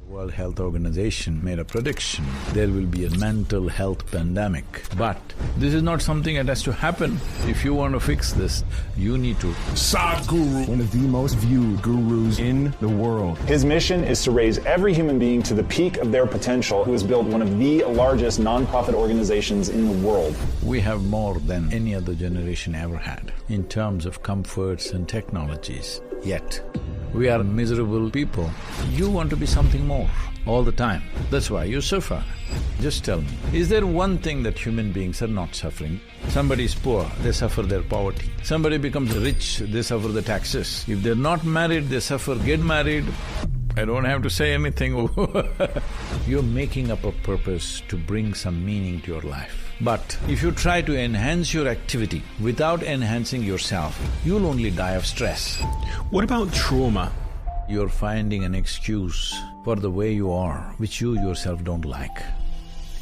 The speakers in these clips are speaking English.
World Health Organization made a prediction there will be a mental health pandemic. But this is not something that has to happen. If you want to fix this, you need to… Sadhguru, one of the most viewed gurus in the world. His mission is to raise every human being to the peak of their potential, who has built one of the largest non-profit organizations in the world. We have more than any other generation ever had in terms of comforts and technologies. Yet, we are miserable people. You want to be something more all the time. That's why you suffer. Just tell me, is there one thing that human beings are not suffering? Somebody is poor, they suffer their poverty. Somebody becomes rich, they suffer the taxes. If they're not married, they suffer, get married. I don't have to say anything. You're making up a purpose to bring some meaning to your life. But if you try to enhance your activity without enhancing yourself, you'll only die of stress. What about trauma? You're finding an excuse for the way you are, which you yourself don't like.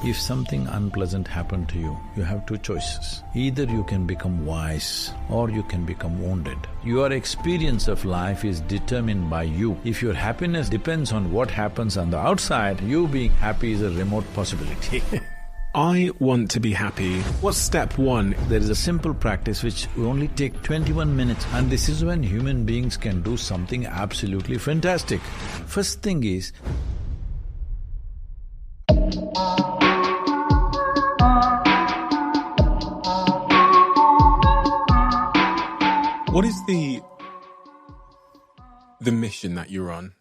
If something unpleasant happened to you, you have two choices. Either you can become wise or you can become wounded. Your experience of life is determined by you. If your happiness depends on what happens on the outside, you being happy is a remote possibility. I want to be happy. What's step one? There is a simple practice which will only take 21 minutes, and this is when human beings can do something absolutely fantastic. First thing is, what is the mission that you're on?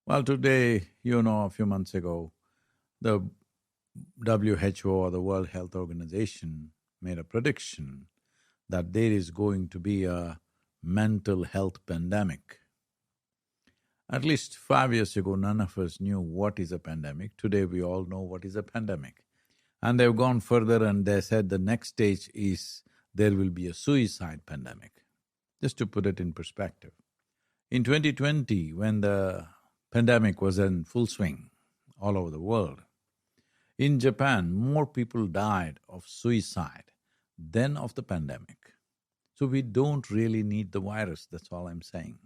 well, today, a few months ago, the WHO or the World Health Organization made a prediction that there is going to be a mental health pandemic. At least 5 years ago, none of us knew what is a pandemic. Today, we all know what is a pandemic. And they've gone further and they said the next stage is there will be a suicide pandemic. Just to put it in perspective, in 2020, when the pandemic was in full swing all over the world, in Japan, more people died of suicide than of the pandemic. So we don't really need the virus, that's all I'm saying.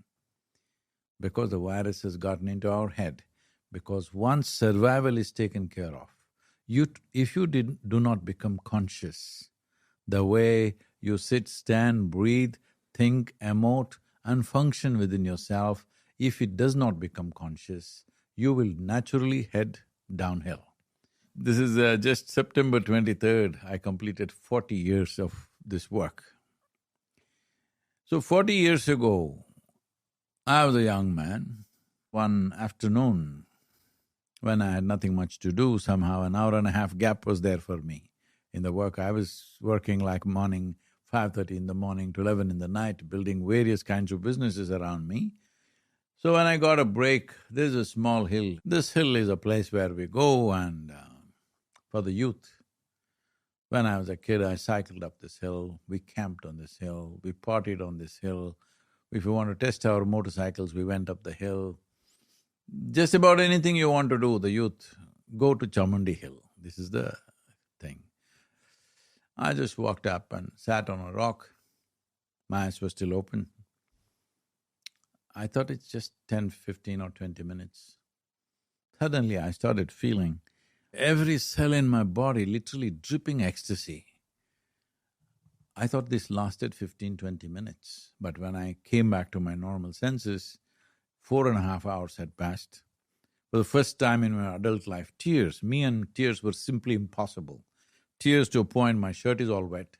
Because the virus has gotten into our head, because once survival is taken care of, if you do not become conscious, the way you sit, stand, breathe, think, emote and function within yourself, if it does not become conscious, you will naturally head downhill. This is just September 23rd, I completed 40 years of this work. So 40 years ago, I was a young man. One afternoon, when I had nothing much to do, somehow an hour and a half gap was there for me in the work. I was working like morning 5:30 in the morning to 11 in the night, building various kinds of businesses around me. So when I got a break, there's a small hill. This hill is a place where we go and for the youth. When I was a kid, I cycled up this hill, we camped on this hill, we partied on this hill. If we want to test our motorcycles, we went up the hill. Just about anything you want to do, the youth, go to Chamundi Hill. This is the thing. I just walked up and sat on a rock. My eyes were still open. I thought it's just 10, 15 or 20 minutes. Suddenly I started feeling every cell in my body literally dripping ecstasy. I thought this lasted 15, 20 minutes, but when I came back to my normal senses, 4.5 hours had passed. For the first time in my adult life, tears, me and tears were simply impossible. Tears to a point my shirt is all wet.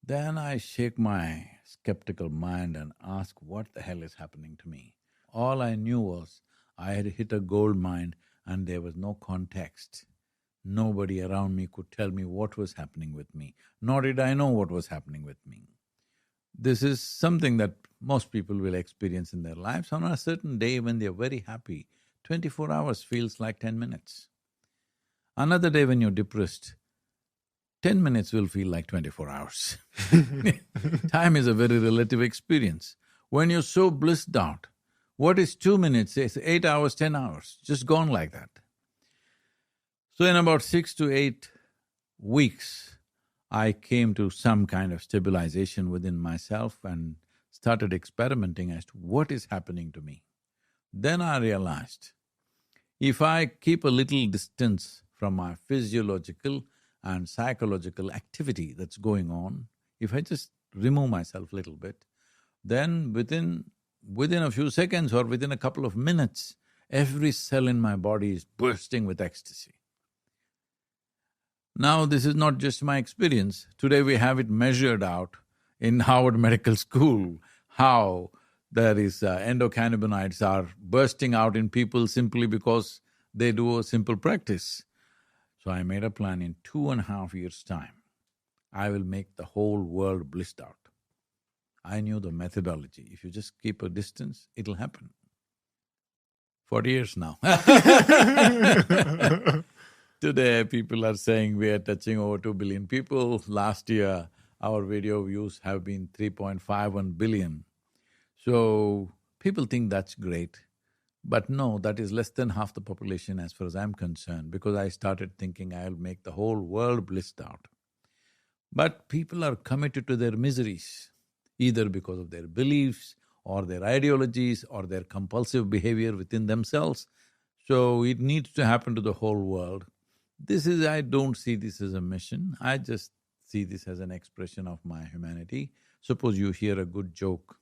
Then I shake my skeptical mind and ask what the hell is happening to me. All I knew was I had hit a gold mine and there was no context. Nobody around me could tell me what was happening with me, nor did I know what was happening with me. This is something that most people will experience in their lives. On a certain day when they're very happy, 24 hours feels like 10 minutes. Another day when you're depressed, 10 minutes will feel like 24 hours. Time is a very relative experience. When you're so blissed out, what is 2 minutes, it's 8 hours, 10 hours, just gone like that. So in about 6 to 8 weeks, I came to some kind of stabilization within myself and started experimenting as to what is happening to me. Then I realized, if I keep a little distance from my physiological and psychological activity that's going on, if I just remove myself a little bit, then within a few seconds or within a couple of minutes, every cell in my body is bursting with ecstasy. Now, this is not just my experience. Today we have it measured out in Harvard Medical School, how there is endocannabinoids are bursting out in people simply because they do a simple practice. So I made a plan, in 2.5 years' time, I will make the whole world blissed out. I knew the methodology. If you just keep a distance, it'll happen. 40 years now. Today, people are saying we are touching over 2 billion people. Last year, our video views have been 3.51 billion. So, people think that's great. But no, that is less than half the population as far as I'm concerned, because I started thinking I'll make the whole world blissed out. But people are committed to their miseries, either because of their beliefs or their ideologies or their compulsive behavior within themselves. So it needs to happen to the whole world. I don't see this as a mission, I just see this as an expression of my humanity. Suppose you hear a good joke.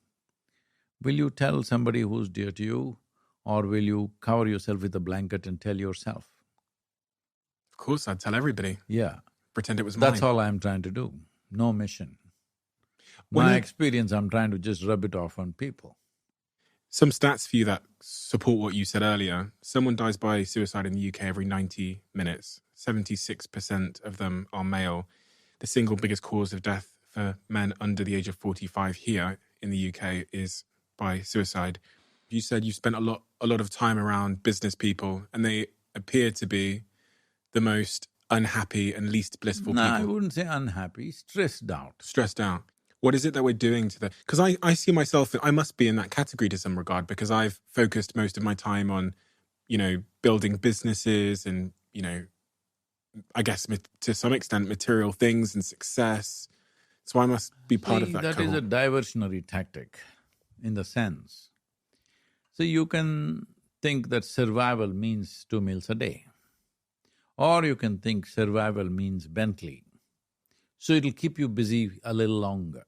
Will you tell somebody who's dear to you, or will you cover yourself with a blanket and tell yourself? Of course, I'd tell everybody. Yeah. Pretend it was mine. That's all I'm trying to do. No mission. My experience, I'm trying to just rub it off on people. Some stats for you that support what you said earlier. Someone dies by suicide in the UK every 90 minutes. 76% of them are male. The single biggest cause of death for men under the age of 45 here in the UK is by suicide. You said you spent a lot of time around business people, and they appear to be the most unhappy and least blissful people. No, I wouldn't say unhappy, stressed out. Stressed out. What is it that we're doing to the… Because I see myself, I must be in that category to some regard, because I've focused most of my time on, building businesses and, I guess to some extent material things and success. So I must be part of that That is a diversionary tactic, in the sense. So you can think that survival means 2 meals a day. Or you can think survival means Bentley. So it'll keep you busy a little longer.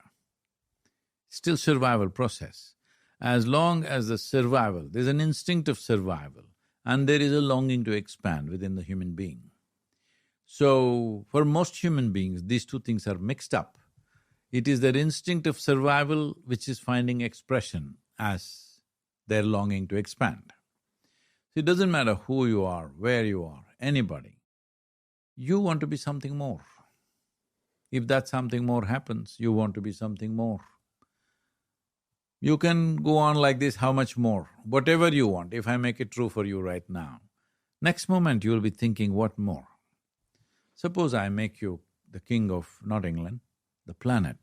Still survival process. As long as the survival, there's an instinct of survival, and there is a longing to expand within the human being. So, for most human beings, these two things are mixed up. It is their instinct of survival which is finding expression as their longing to expand. So it doesn't matter who you are, where you are, anybody. You want to be something more. If that something more happens, you want to be something more. You can go on like this, how much more? Whatever you want, if I make it true for you right now, next moment you will be thinking, what more? Suppose I make you the king of, not England, the planet.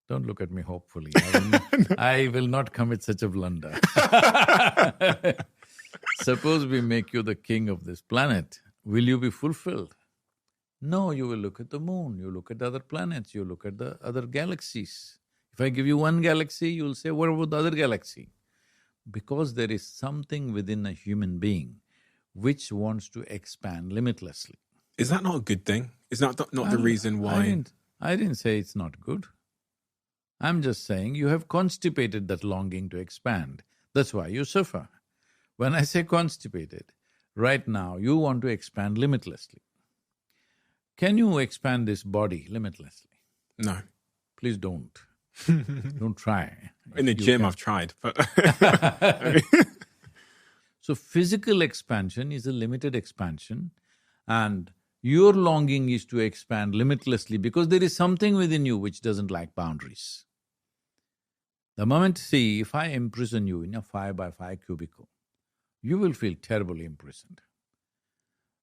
Don't look at me hopefully, I will not commit such a blunder. Suppose we make you the king of this planet, will you be fulfilled? No, you will look at the moon, you look at other planets, you look at the other galaxies. If I give you one galaxy, you'll say, what about the other galaxy? Because there is something within a human being which wants to expand limitlessly. Is that not a good thing? Is that not the reason why… I didn't say it's not good. I'm just saying you have constipated that longing to expand. That's why you suffer. When I say constipated, right now you want to expand limitlessly. Can you expand this body limitlessly? No. Please don't. Don't try. In the gym I've tried, but… So physical expansion is a limited expansion, and your longing is to expand limitlessly because there is something within you which doesn't like boundaries. The moment, see, if I imprison you in a 5x5 cubicle, you will feel terribly imprisoned.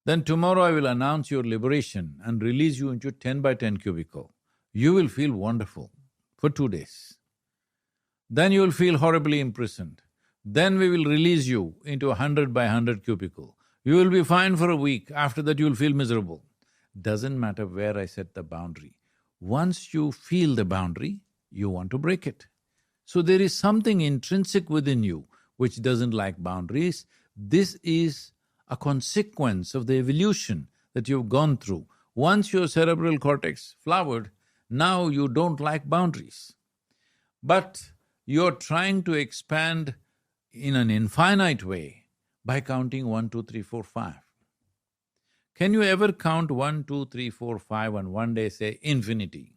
Then tomorrow I will announce your liberation and release you into 10x10 cubicle. You will feel wonderful for 2 days. Then you will feel horribly imprisoned. Then we will release you into a 100x100 cubicle. You will be fine for a week, after that you will feel miserable. Doesn't matter where I set the boundary. Once you feel the boundary, you want to break it. So there is something intrinsic within you which doesn't like boundaries. This is a consequence of the evolution that you've gone through. Once your cerebral cortex flowered, now you don't like boundaries. But you're trying to expand in an infinite way by counting 1, 2, 3, 4, 5. Can you ever count 1, 2, 3, 4, 5 and one day say infinity?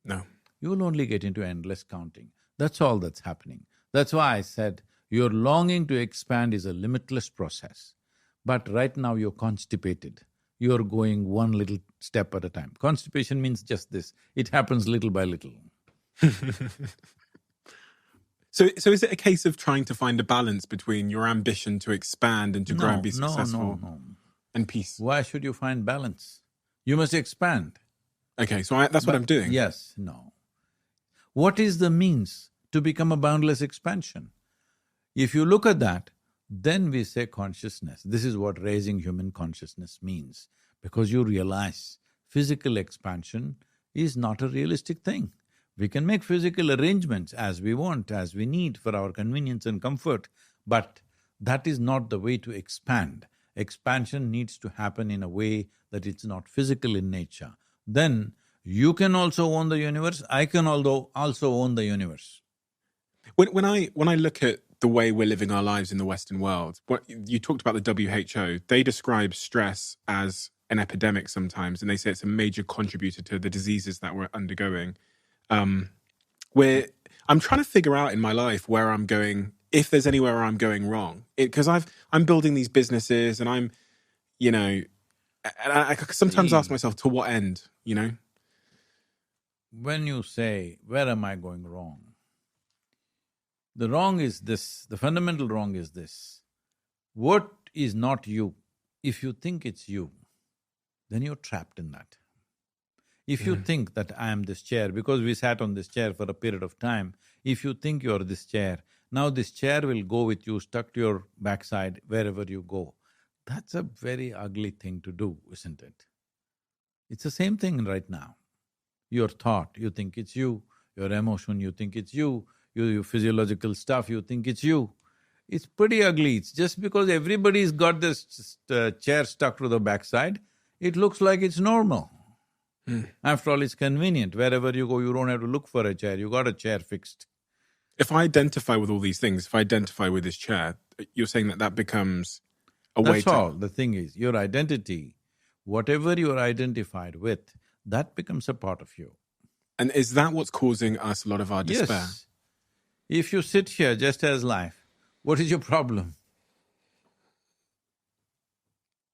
No. You will only get into endless counting. That's all that's happening. That's why I said your longing to expand is a limitless process. But right now you're constipated. You're going one little step at a time. Constipation means just this. It happens little by little. So is it a case of trying to find a balance between your ambition to expand and to grow and be successful No. and peace? Why should you find balance? You must expand. Okay, so that's what I'm doing. Yes, no. What is the means to become a boundless expansion? If you look at that, then we say consciousness. This is what raising human consciousness means, because you realize physical expansion is not a realistic thing. We can make physical arrangements as we want, as we need for our convenience and comfort, but that is not the way to expand. Expansion needs to happen in a way that it's not physical in nature. Then you can also own the universe, I can also own the universe. When I look at the way we're living our lives in the Western world, what you talked about the WHO, they describe stress as an epidemic sometimes, and they say it's a major contributor to the diseases that we're undergoing. Where I'm trying to figure out in my life where I'm going, if there's anywhere I'm going wrong. Because I'm building these businesses and I'm, and I sometimes ask myself, to what end, When you say, where am I going wrong? The wrong is this, the fundamental wrong is this. What is not you? If you think it's you, then you're trapped in that. If you think that I am this chair, because we sat on this chair for a period of time, if you think you're this chair, now this chair will go with you stuck to your backside wherever you go. That's a very ugly thing to do, isn't it? It's the same thing right now. Your thought, you think it's you, your emotion, you think it's you, your physiological stuff, you think it's you. It's pretty ugly. It's just because everybody's got this chair stuck to the backside, it looks like it's normal. After all, it's convenient. Wherever you go, you don't have to look for a chair, you got a chair fixed. If I identify with all these things, if I identify with this chair, you're saying that becomes a way to… That's all. The thing is, your identity, whatever you're identified with, that becomes a part of you. And is that what's causing us a lot of our despair? Yes. If you sit here just as life, what is your problem?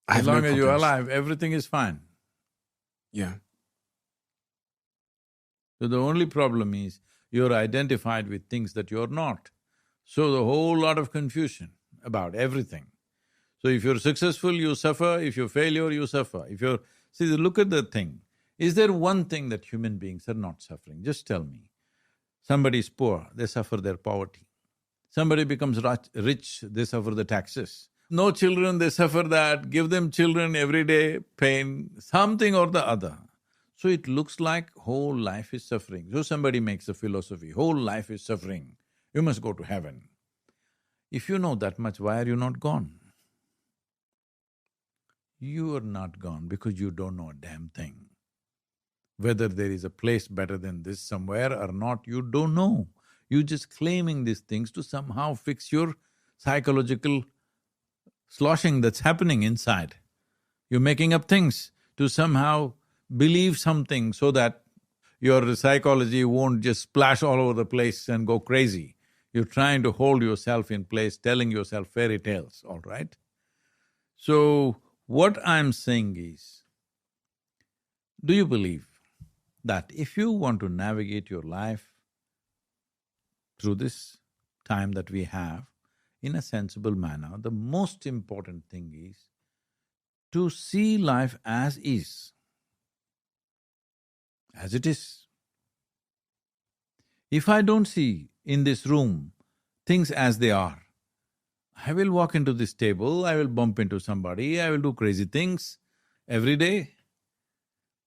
As long as you're alive, everything is fine. Yeah. So the only problem is you're identified with things that you're not. So the whole lot of confusion about everything. So if you're successful, you suffer. If you're failure, you suffer. If you're… See, look at the thing. Is there one thing that human beings are not suffering? Just tell me. Somebody is poor, they suffer their poverty. Somebody becomes rich, they suffer the taxes. No children, they suffer that. Give them children every day, pain, something or the other. So it looks like whole life is suffering. So somebody makes a philosophy, whole life is suffering, you must go to heaven. If you know that much, why are you not gone? You are not gone because you don't know a damn thing. Whether there is a place better than this somewhere or not, you don't know. You're just claiming these things to somehow fix your psychological sloshing that's happening inside. You're making up things to somehow believe something so that your psychology won't just splash all over the place and go crazy. You're trying to hold yourself in place, telling yourself fairy tales, all right? So, what I'm saying is, do you believe that if you want to navigate your life through this time that we have in a sensible manner, the most important thing is to see life as is, as it is. If I don't see in this room things as they are, I will walk into this table, I will bump into somebody, I will do crazy things every day.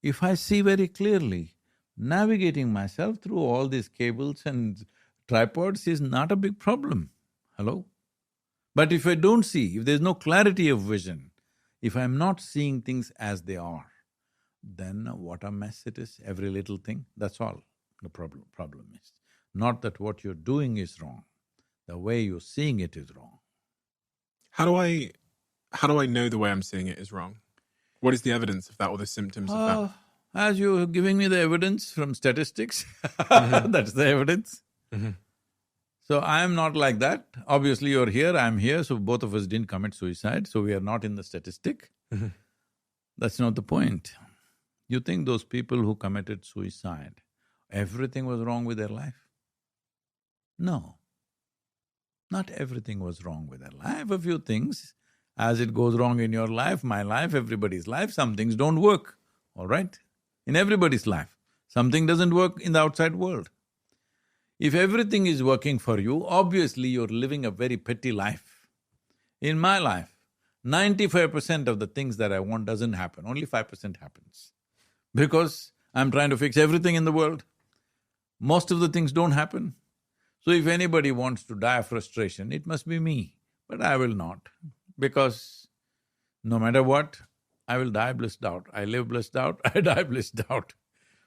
If I see very clearly, navigating myself through all these cables and tripods is not a big problem. Hello? But if I don't see, if there's no clarity of vision, if I'm not seeing things as they are, then what a mess it is, every little thing, that's all the problem is. Not that what you're doing is wrong, the way you're seeing it is wrong. How do I know the way I'm seeing it is wrong? What is the evidence of that or the symptoms of that? As you're giving me the evidence from statistics, that's the evidence. So I am not like that. Obviously you're here, I'm here, so both of us didn't commit suicide, so we are not in the statistic. That's not the point. You think those people who committed suicide, everything was wrong with their life? No. Not everything was wrong with their life. A few things, as it goes wrong in your life, my life, everybody's life, some things don't work, all right? In everybody's life. Something doesn't work in the outside world. If everything is working for you, obviously you're living a very petty life. In my life, 95% of the things that I want doesn't happen, only 5% happens. Because I'm trying to fix everything in the world. Most of the things don't happen. So if anybody wants to die of frustration, it must be me, but I will not. Because no matter what, I will die blissed out. I live blissed out, I die blissed out.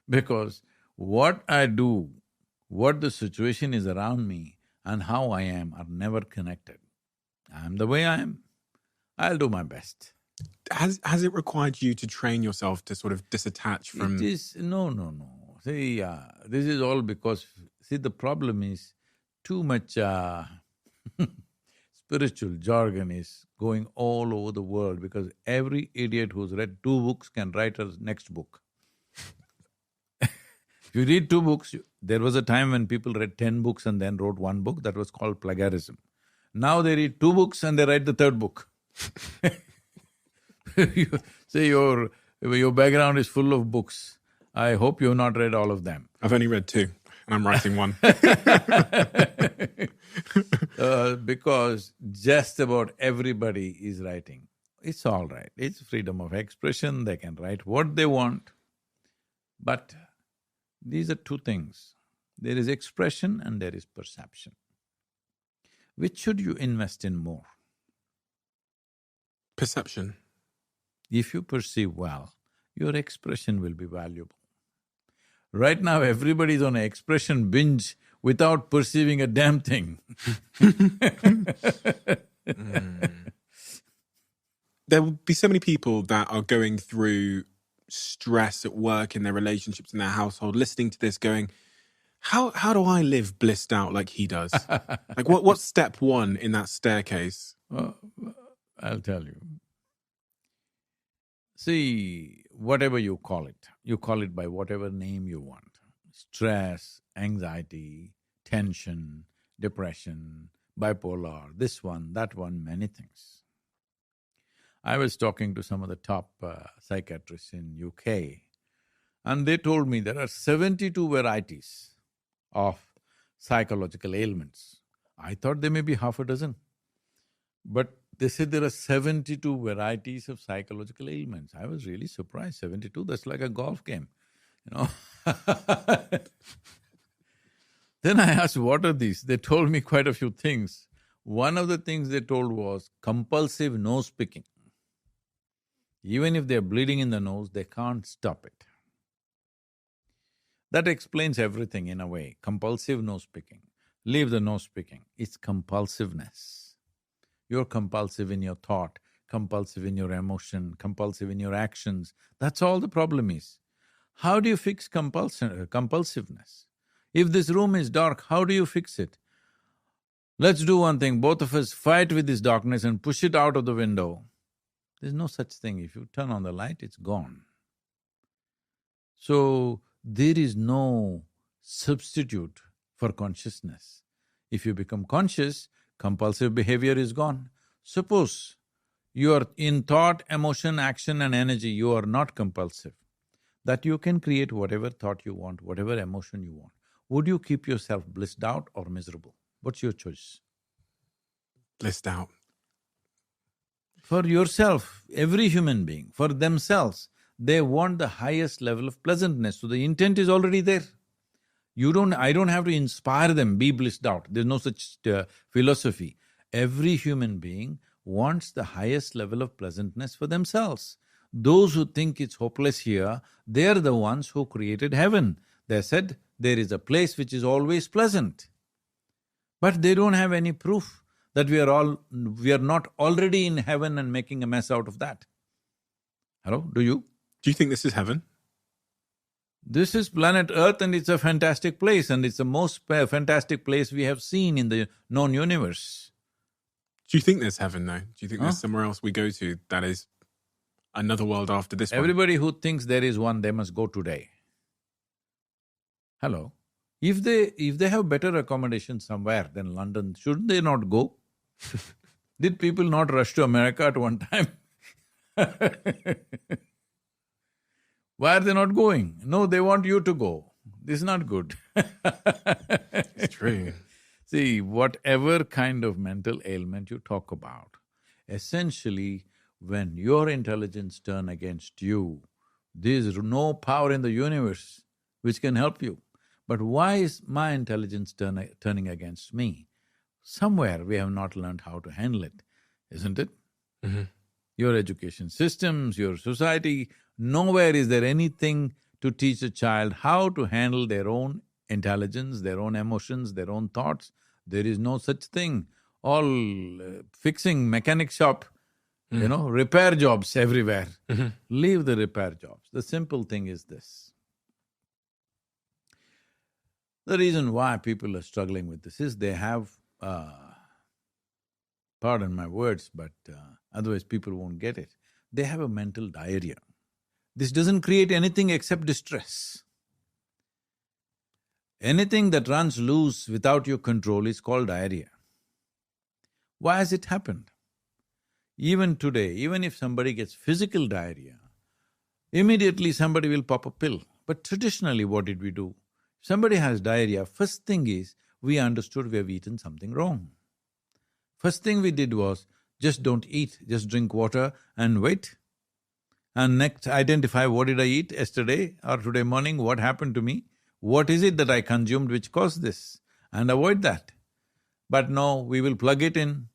Because what I do, what the situation is around me and how I am are never connected. I am the way I am. I'll do my best. Has it required you to train yourself to sort of disattach from… It is… no. See, this is all because… see, the problem is too much spiritual jargon is going all over the world because every idiot who's read 2 books can write a next book. If you read 2 books, there was a time when people read 10 books and then wrote 1 book, that was called plagiarism. Now they read 2 books and they write the 3rd book. Say your background is full of books. I hope you've not read all of them. I've only read 2 and I'm writing 1. Because just about everybody is writing. It's all right, it's freedom of expression, they can write what they want. But these are 2 things. There is expression and there is perception. Which should you invest in more? Perception. If you perceive well, your expression will be valuable. Right now, everybody's on an expression binge without perceiving a damn thing. There will be so many people that are going through stress at work, in their relationships, in their household, listening to this going, how do I live blissed out like he does? Like what's step 1 in that staircase? Well, I'll tell you. See, whatever you call it by whatever name you want. Stress, anxiety, tension, depression, bipolar, this one, that one, many things. I was talking to some of the top psychiatrists in UK, and they told me there are 72 varieties of psychological ailments. I thought there may be half a dozen. But they said there are 72 varieties of psychological ailments. I was really surprised, 72, that's like a golf game, you know. Then I asked, what are these? They told me quite a few things. One of the things they told was compulsive nose picking. Even if they're bleeding in the nose, they can't stop it. That explains everything in a way, compulsive nose picking. Leave the nose picking, it's compulsiveness. You're compulsive in your thought, compulsive in your emotion, compulsive in your actions. That's all the problem is. How do you fix compulsiveness? If this room is dark, how do you fix it? Let's do one thing, both of us fight with this darkness and push it out of the window. There's no such thing. If you turn on the light, it's gone. So, there is no substitute for consciousness. If you become conscious, compulsive behavior is gone. Suppose you are in thought, emotion, action and energy, you are not compulsive, that you can create whatever thought you want, whatever emotion you want. Would you keep yourself blissed out or miserable? What's your choice? Blissed out. For yourself, every human being, for themselves, they want the highest level of pleasantness, so the intent is already there. I don't have to inspire them, be blissed out. There's no such philosophy. Every human being wants the highest level of pleasantness for themselves. Those who think it's hopeless here, they're the ones who created heaven. They said there is a place which is always pleasant. But they don't have any proof that we are not already in heaven and making a mess out of that. Hello, do you? Do you think this is heaven? This is planet Earth and it's a fantastic place, and it's the most fantastic place we have seen in the known universe. Do you think there's heaven, though? Do you think there's somewhere else we go to that is another world after this one? Everybody who thinks there is one, they must go today. Hello? If they have better accommodation somewhere than London, shouldn't they not go? Did people not rush to America at one time? Why are they not going? No, they want you to go. This is not good. It's true. See, whatever kind of mental ailment you talk about, essentially, when your intelligence turn against you, there is no power in the universe which can help you. But why is my intelligence turning against me? Somewhere we have not learned how to handle it, isn't it? Mm-hmm. Your education systems, your society, nowhere is there anything to teach a child how to handle their own intelligence, their own emotions, their own thoughts. There is no such thing. All fixing, mechanic shop, repair jobs everywhere. Mm-hmm. Leave the repair jobs. The simple thing is this. The reason why people are struggling with this is they have, pardon my words, but otherwise people won't get it. They have a mental diarrhea. This doesn't create anything except distress. Anything that runs loose without your control is called diarrhea. Why has it happened? Even today, even if somebody gets physical diarrhea, immediately somebody will pop a pill. But traditionally, what did we do? If somebody has diarrhea, first thing is, we understood we have eaten something wrong. First thing we did was, just don't eat, just drink water and wait. And next, identify what did I eat yesterday or today morning, what happened to me, what is it that I consumed which caused this, and avoid that. But no, we will plug it in.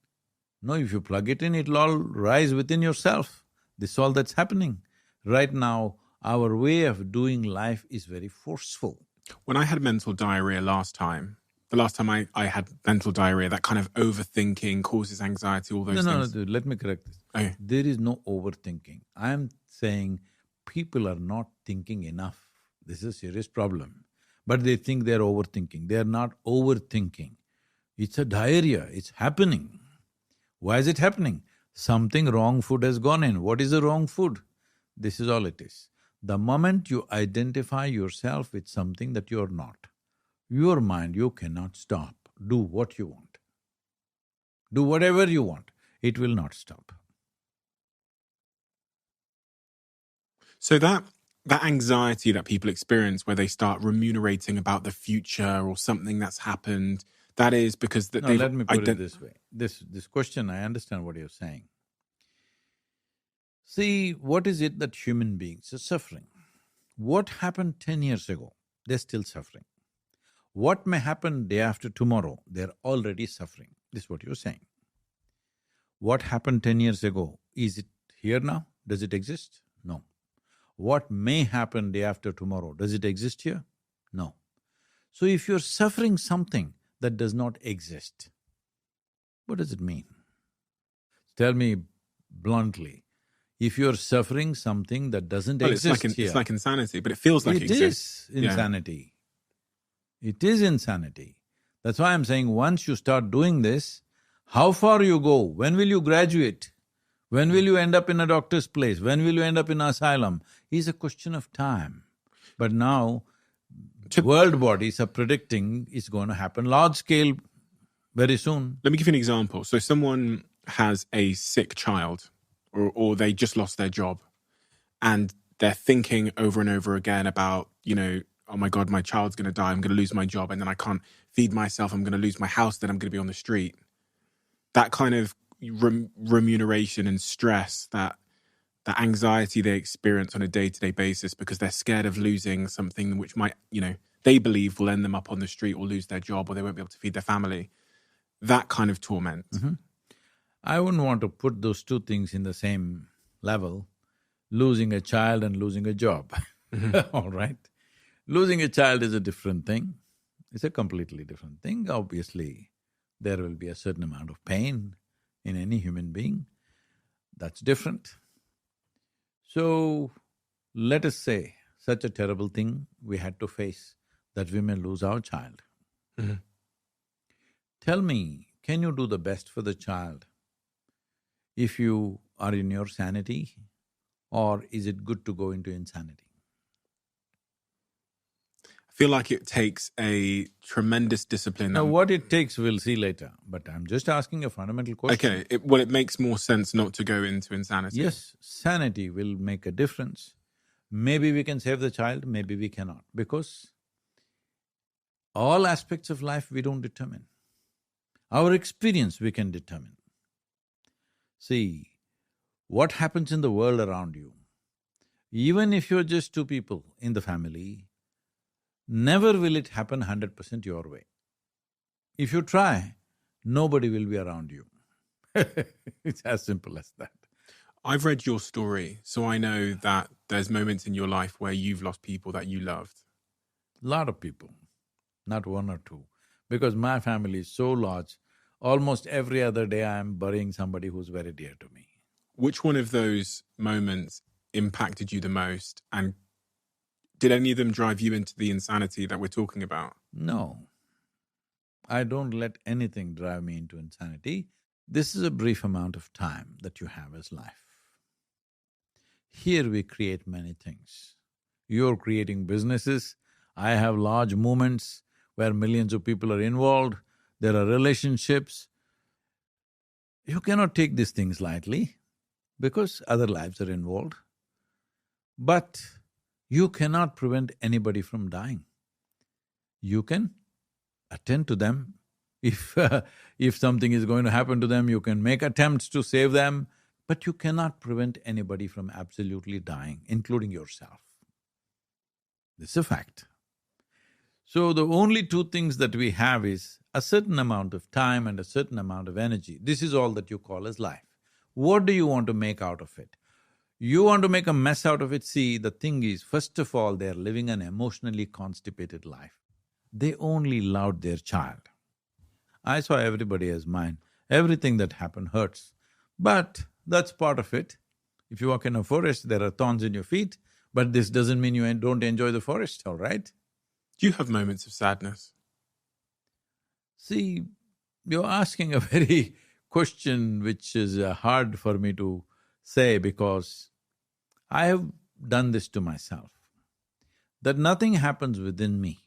No, if you plug it in, it'll all rise within yourself. This is all that's happening. Right now, our way of doing life is very forceful. When I had mental diarrhea last time, the last time I had mental diarrhea, that kind of overthinking causes anxiety, all those things. No, let me correct this. Okay. There is no overthinking. I am saying people are not thinking enough. This is a serious problem. But they think they're overthinking. They're not overthinking. It's a diarrhea, it's happening. Why is it happening? Something wrong food has gone in. What is the wrong food? This is all it is. The moment you identify yourself with something that you're not, your mind, you cannot stop. Do what you want. Do whatever you want. It will not stop. So that anxiety that people experience where they start remunerating about the future or something that's happened, that is because that No, let me put it this way. This question, I understand what you're saying. See, what is it that human beings are suffering? What happened 10 years ago? They're still suffering. What may happen day after tomorrow? They're already suffering. This is what you're saying. What happened 10 years ago? Is it here now? Does it exist? No. What may happen day after tomorrow? Does it exist here? No. So if you're suffering something that does not exist, what does it mean? Tell me bluntly, if you're suffering something that doesn't exist here… It's like insanity, but it feels like it exists. It is insanity. Yeah. It is insanity. That's why I'm saying once you start doing this, how far you go, when will you graduate? When will you end up in a doctor's place? When will you end up in an asylum? Is a question of time. But now, world bodies are predicting it's going to happen large scale very soon. Let me give you an example. So someone has a sick child or they just lost their job and they're thinking over and over again about, oh my God, my child's going to die, I'm going to lose my job, and then I can't feed myself, I'm going to lose my house, then I'm going to be on the street. That kind of remuneration and stress, that anxiety they experience on a day-to-day basis because they're scared of losing something which might, they believe will end them up on the street or lose their job or they won't be able to feed their family. That kind of torment. Mm-hmm. I wouldn't want to put those two things in the same level, losing a child and losing a job. All right? Losing a child is a different thing. It's a completely different thing. Obviously, there will be a certain amount of pain in any human being. That's different. So, let us say such a terrible thing we had to face, that we may lose our child. Mhm. Tell me, can you do the best for the child if you are in your sanity, or is it good to go into insanity? I feel like it takes a tremendous discipline. Now, what it takes, we'll see later, but I'm just asking a fundamental question. Okay, it makes more sense not to go into insanity. Yes, sanity will make a difference. Maybe we can save the child, maybe we cannot, because all aspects of life we don't determine. Our experience we can determine. See, what happens in the world around you, even if you're just two people in the family, never will it happen 100% your way. If you try, nobody will be around you. It's as simple as that. I've read your story, so I know that there's moments in your life where you've lost people that you loved. Lot of people, not one or two, because my family is so large, almost every other day I am burying somebody who's very dear to me. Which one of those moments impacted you the most, and did any of them drive you into the insanity that we're talking about? No, I don't let anything drive me into insanity. This is a brief amount of time that you have as life. Here we create many things. You're creating businesses, I have large movements where millions of people are involved, there are relationships. You cannot take these things lightly because other lives are involved. But you cannot prevent anybody from dying. You can attend to them. If something is going to happen to them, you can make attempts to save them, but you cannot prevent anybody from absolutely dying, including yourself. This is a fact. So the only two things that we have is a certain amount of time and a certain amount of energy. This is all that you call as life. What do you want to make out of it? You want to make a mess out of it. See, the thing is, first of all, they're living an emotionally constipated life. They only loved their child. I saw everybody as mine. Everything that happened hurts. But that's part of it. If you walk in a forest, there are thorns in your feet, but this doesn't mean you don't enjoy the forest, all right? Do you have moments of sadness? See, you're asking a very question which is hard for me to say, because I have done this to myself, that nothing happens within me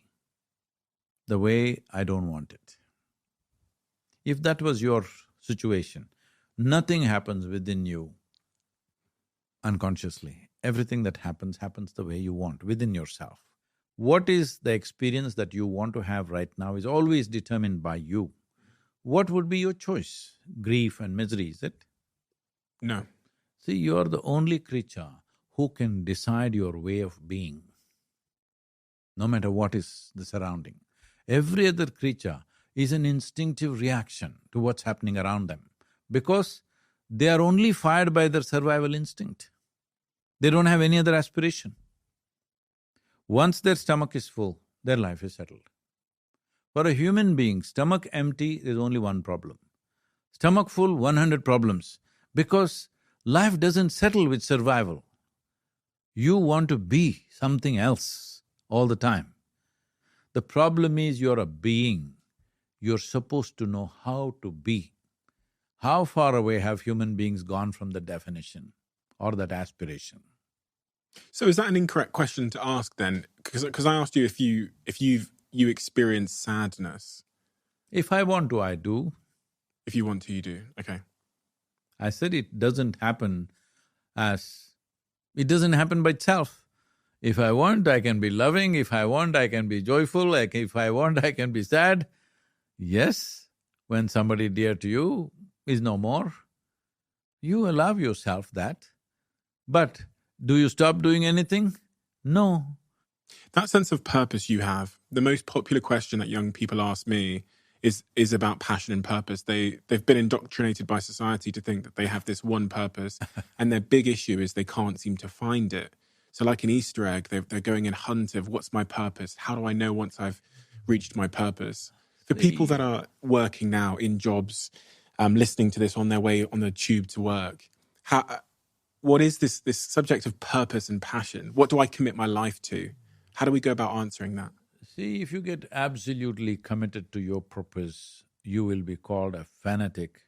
the way I don't want it. If that was your situation, nothing happens within you unconsciously. Everything that happens the way you want, within yourself. What is the experience that you want to have right now is always determined by you. What would be your choice? Grief and misery, is it? No. See, you are the only creature who can decide your way of being, no matter what is the surrounding. Every other creature is an instinctive reaction to what's happening around them, because they are only fired by their survival instinct. They don't have any other aspiration. Once their stomach is full, their life is settled. For a human being, stomach empty, there's only one problem. Stomach full, 100 problems, because life doesn't settle with survival. You want to be something else all the time. The problem is you're a being. You're supposed to know how to be. How far away have human beings gone from the definition or that aspiration? So is that an incorrect question to ask then? Because I asked you if you experience sadness. If I want to, I do. If you want to, you do. Okay. I said it doesn't happen by itself. If I want, I can be loving. If I want, I can be joyful. If I want, I can be sad. Yes, when somebody dear to you is no more, you allow yourself that. But do you stop doing anything? No. That sense of purpose you have, the most popular question that young people ask me is about passion and purpose. They've been indoctrinated by society to think that they have this one purpose, and their big issue is they can't seem to find it. So like an Easter egg, they're going in hunt of what's my purpose? How do I know once I've reached my purpose? For people that are working now in jobs, listening to this on their way on the tube to work, what is this subject of purpose and passion? What do I commit my life to? How do we go about answering that? See, if you get absolutely committed to your purpose, you will be called a fanatic.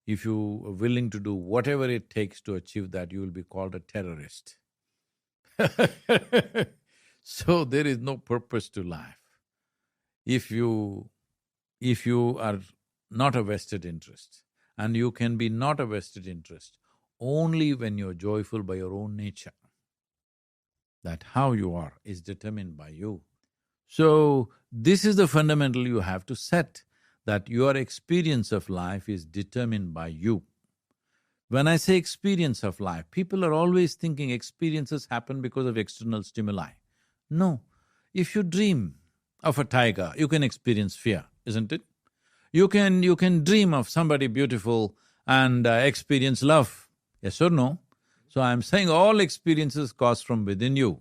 If you are willing to do whatever it takes to achieve that, you will be called a terrorist. So there is no purpose to life. If you are not a vested interest, and you can be not a vested interest only when you're joyful by your own nature, that how you are is determined by you. So, this is the fundamental you have to set, that your experience of life is determined by you. When I say experience of life, people are always thinking experiences happen because of external stimuli. No. If you dream of a tiger, you can experience fear, isn't it? You can dream of somebody beautiful and experience love, yes or no? So I'm saying all experiences cause from within you.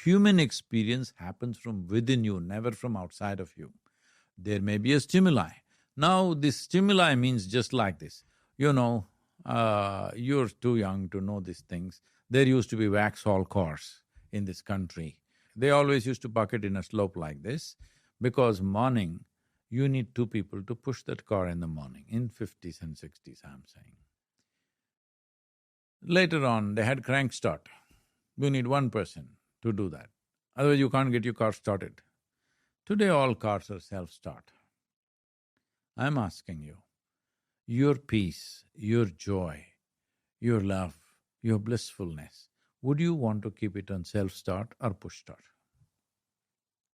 Human experience happens from within you, never from outside of you. There may be a stimuli. Now this stimuli means just like this. You know, you're too young to know these things. There used to be Vauxhall cars in this country. They always used to park it in a slope like this, because morning, you need two people to push that car in the morning, in 50s and 60s, I'm saying. Later on, they had crank start. You need one person to do that. Otherwise, you can't get your car started. Today, all cars are self-start. I'm asking you, your peace, your joy, your love, your blissfulness, would you want to keep it on self-start or push-start?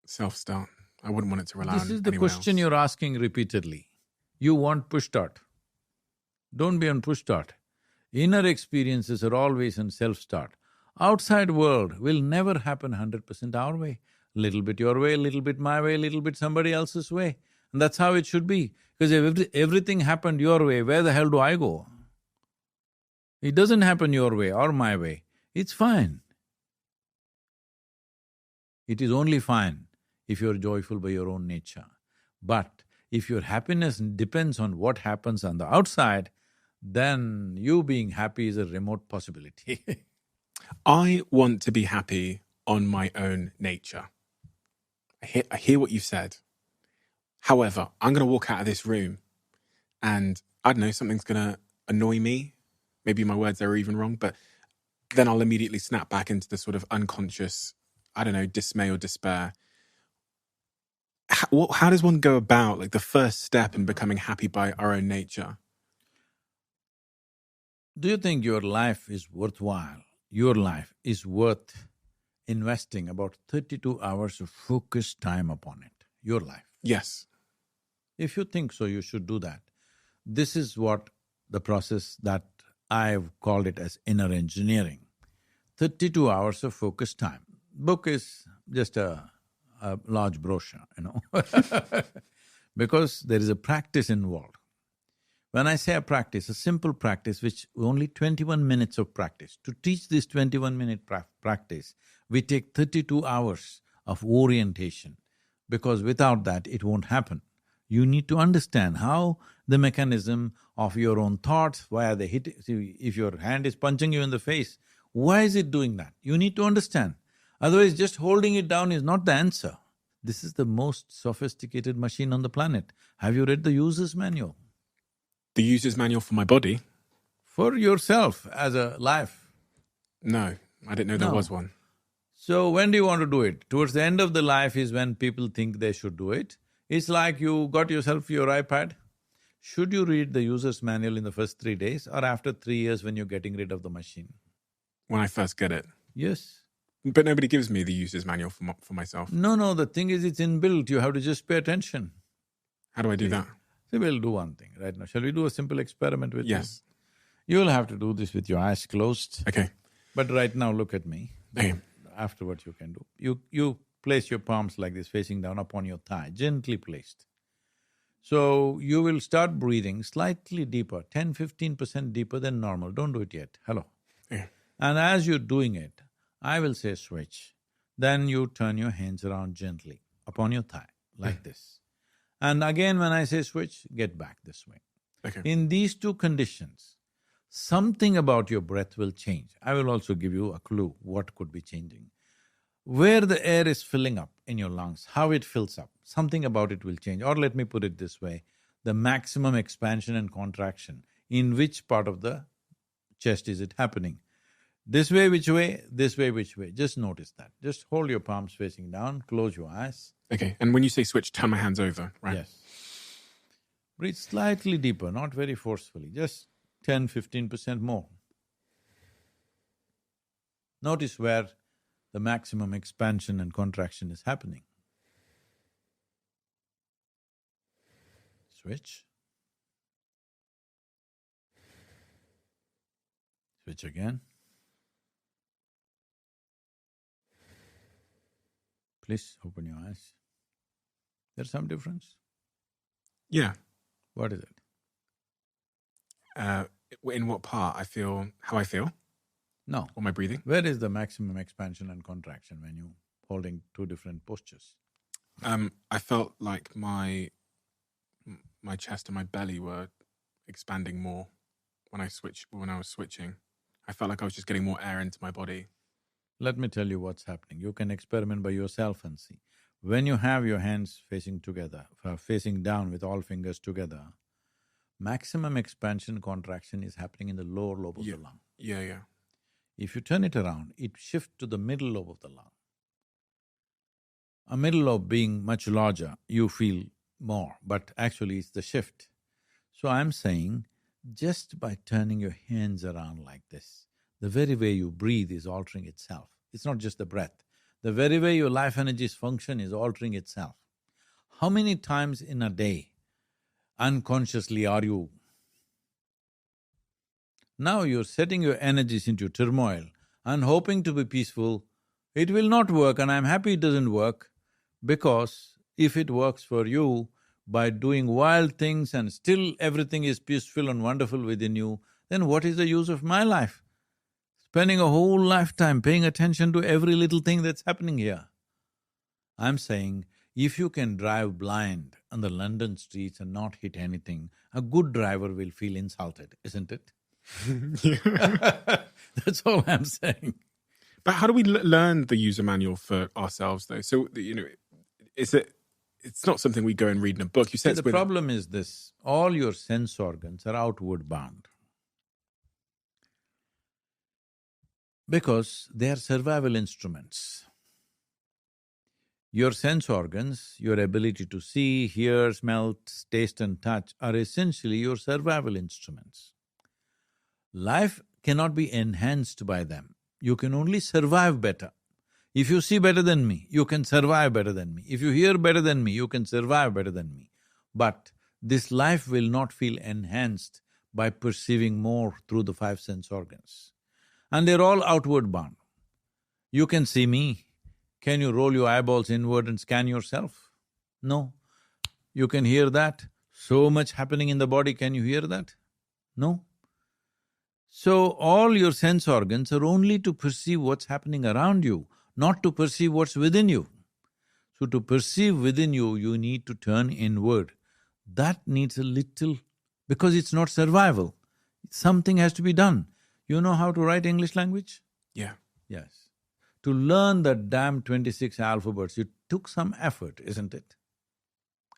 Self-start. I wouldn't want it to rely on This is the anyone question else. you're asking repeatedly. You want push-start. Don't be on push-start. Inner experiences are always on self-start. Outside world will never happen 100% our way. Little bit your way, little bit my way, little bit somebody else's way. And that's how it should be. Because if everything happened your way, where the hell do I go? It doesn't happen your way or my way. It's fine. It is only fine if you're joyful by your own nature. But if your happiness depends on what happens on the outside, then you being happy is a remote possibility. I want to be happy on my own nature. I hear what you said. However, I'm going to walk out of this room and, I don't know, something's going to annoy me. Maybe my words are even wrong, but then I'll immediately snap back into the sort of unconscious, I don't know, dismay or despair. How does one go about, like, the first step in becoming happy by our own nature? Do you think your life is worthwhile? Your life is worth investing about 32 hours of focused time upon it, your life. Yes. If you think so, you should do that. This is what the process that I've called it as inner engineering. 32 hours of focused time. Book is just a large brochure, you know because there is a practice involved. When I say a practice, a simple practice which only 21 minutes of practice. To teach this 21-minute practice, we take 32 hours of orientation, because without that it won't happen. You need to understand how the mechanism of your own thoughts, why are they hitting… See, if your hand is punching you in the face, why is it doing that? You need to understand. Otherwise, just holding it down is not the answer. This is the most sophisticated machine on the planet. Have you read the user's manual? The user's manual for my body? For yourself as a life. No, I didn't know there No. was one. So when do you want to do it? Towards the end of the life is when people think they should do it. It's like you got yourself your iPad. Should you read the user's manual in the first 3 days or after 3 years when you're getting rid of the machine? When I first get it. Yes. But nobody gives me the user's manual for myself. No, the thing is it's inbuilt, you have to just pay attention. How do I do that? So we'll do one thing right now. Shall we do a simple experiment with Yes. you? You'll have to do this with your eyes closed. Okay. But right now, look at me. Okay. Afterwards you can do. You place your palms like this, facing down upon your thigh, gently placed. So you will start breathing slightly deeper, 10–15% deeper than normal. Don't do it yet. Hello. Yeah. And as you're doing it, I will say switch. Then you turn your hands around gently upon your thigh, like this. And again when I say switch, get back this way. Okay. In these two conditions, something about your breath will change. I will also give you a clue what could be changing. Where the air is filling up in your lungs, how it fills up, something about it will change. Or let me put it this way, the maximum expansion and contraction, in which part of the chest is it happening? This way, which way? This way, which way? Just notice that. Just hold your palms facing down, close your eyes. Okay, and when you say switch, turn my hands over, right? Yes. Breathe slightly deeper, not very forcefully, just 10–15% more. Notice where the maximum expansion and contraction is happening. Switch. Switch again. Please open your eyes. There's some difference? Yeah. What is it? In what part I feel, how I feel, No. or my breathing? Where is the maximum expansion and contraction when you're holding two different postures? I felt like my chest and my belly were expanding more when I was switching. I felt like I was just getting more air into my body. Let me tell you what's happening. You can experiment by yourself and see. When you have your hands facing together, facing down with all fingers together, maximum expansion contraction is happening in the lower lobe of the lung. Yeah. If you turn it around, it shifts to the middle lobe of the lung. A middle lobe being much larger, you feel more, but actually it's the shift. So I'm saying, just by turning your hands around like this, the very way you breathe is altering itself. It's not just the breath. The very way your life energies function is altering itself. How many times in a day unconsciously are you? Now you're setting your energies into turmoil and hoping to be peaceful. It will not work, and I'm happy it doesn't work, because if it works for you by doing wild things and still everything is peaceful and wonderful within you, then what is the use of my life? Spending a whole lifetime paying attention to every little thing that's happening here. I'm saying, if you can drive blind on the London streets and not hit anything, a good driver will feel insulted, isn't it? That's all I'm saying. But how do we learn the user manual for ourselves, though? So, it's not something we go and read in a book. You said The problem is this, all your sense organs are outward bound. Because they are survival instruments. Your sense organs, your ability to see, hear, smell, taste and touch are essentially your survival instruments. Life cannot be enhanced by them. You can only survive better. If you see better than me, you can survive better than me. If you hear better than me, you can survive better than me. But this life will not feel enhanced by perceiving more through the five sense organs. And they're all outward bound. You can see me. Can you roll your eyeballs inward and scan yourself? No. You can hear that. So much happening in the body, can you hear that? No. So all your sense organs are only to perceive what's happening around you, not to perceive what's within you. So to perceive within you, you need to turn inward. That needs a little… because it's not survival. Something has to be done. You know how to write English language? Yeah. Yes. To learn that damn 26 alphabets, it took some effort, isn't it?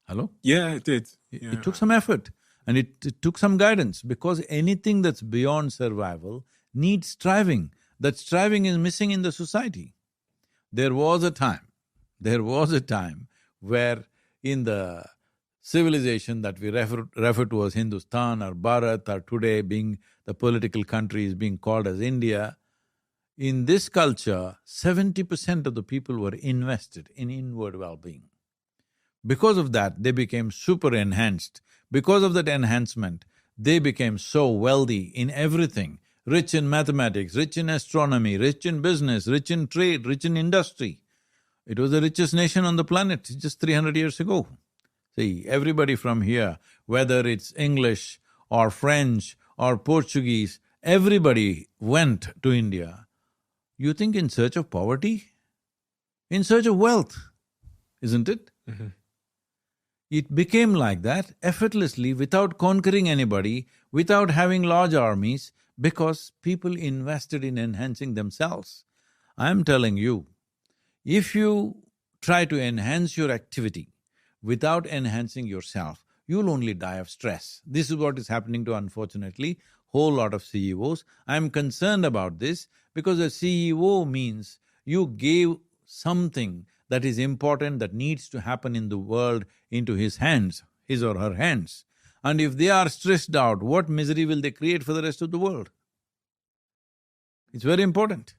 Hello? Yeah, it did. It took some effort and it took some guidance, because anything that's beyond survival needs striving. That striving is missing in the society. There was a time where in the civilization that we refer to as Hindustan or Bharat, or today being the political country is being called as India, in this culture, 70% of the people were invested in inward well-being. Because of that, they became super enhanced. Because of that enhancement, they became so wealthy in everything, rich in mathematics, rich in astronomy, rich in business, rich in trade, rich in industry. It was the richest nation on the planet just 300 years ago. See, everybody from here, whether it's English or French or Portuguese, everybody went to India. You think in search of poverty? In search of wealth, isn't it? It became like that effortlessly, without conquering anybody, without having large armies, because people invested in enhancing themselves. I'm telling you, if you try to enhance your activity without enhancing yourself, you'll only die of stress. This is what is happening to, unfortunately, whole lot of CEOs. I'm concerned about this because a CEO means you gave something that is important, that needs to happen in the world, into his hands, his or her hands. And if they are stressed out, what misery will they create for the rest of the world? It's very important.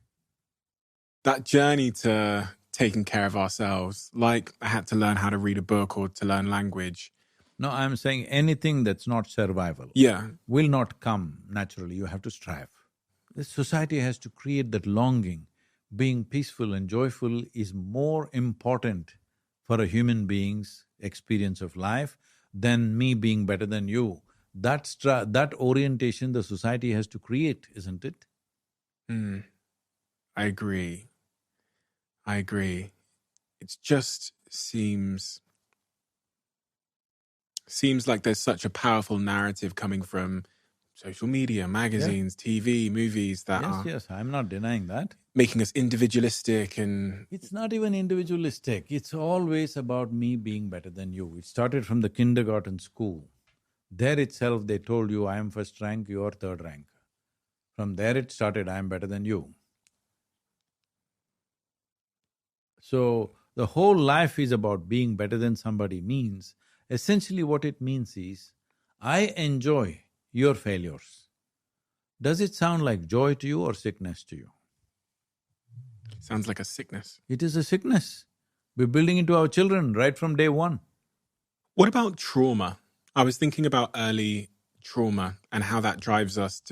That journey to taking care of ourselves, like I had to learn how to read a book or to learn language. No, I'm saying anything that's not survival Yeah. will not come naturally, you have to strive. The society has to create that longing. Being peaceful and joyful is more important for a human being's experience of life than me being better than you. That orientation the society has to create, isn't it? I agree. It just seems like there's such a powerful narrative coming from social media, magazines, TV, movies that are Yes, I'm not denying that. making us individualistic and… It's not even individualistic, it's always about me being better than you. It started from the kindergarten school. There itself they told you, I am first rank, you are third rank. From there it started, I am better than you. So, the whole life is about being better than somebody means, essentially what it means is, I enjoy your failures. Does it sound like joy to you or sickness to you? Sounds like a sickness. It is a sickness. We're building into our children right from day one. What about trauma? I was thinking about early trauma and how that drives us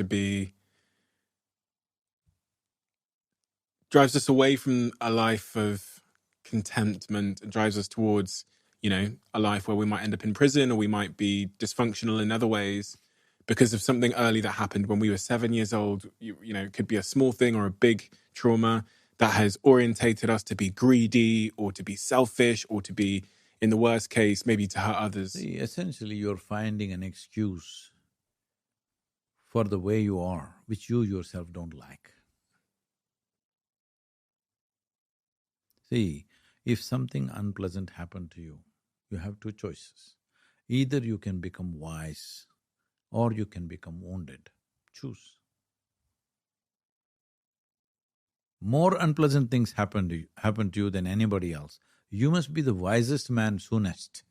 away from a life of contentment and drives us towards, a life where we might end up in prison or we might be dysfunctional in other ways because of something early that happened when we were 7 years old. It could be a small thing or a big trauma that has orientated us to be greedy or to be selfish or to be, in the worst case, maybe to hurt others. See, essentially you're finding an excuse for the way you are, which you yourself don't like. See, if something unpleasant happened to you, you have two choices. Either you can become wise or you can become wounded. Choose. More unpleasant things happen to you than anybody else. You must be the wisest man soonest.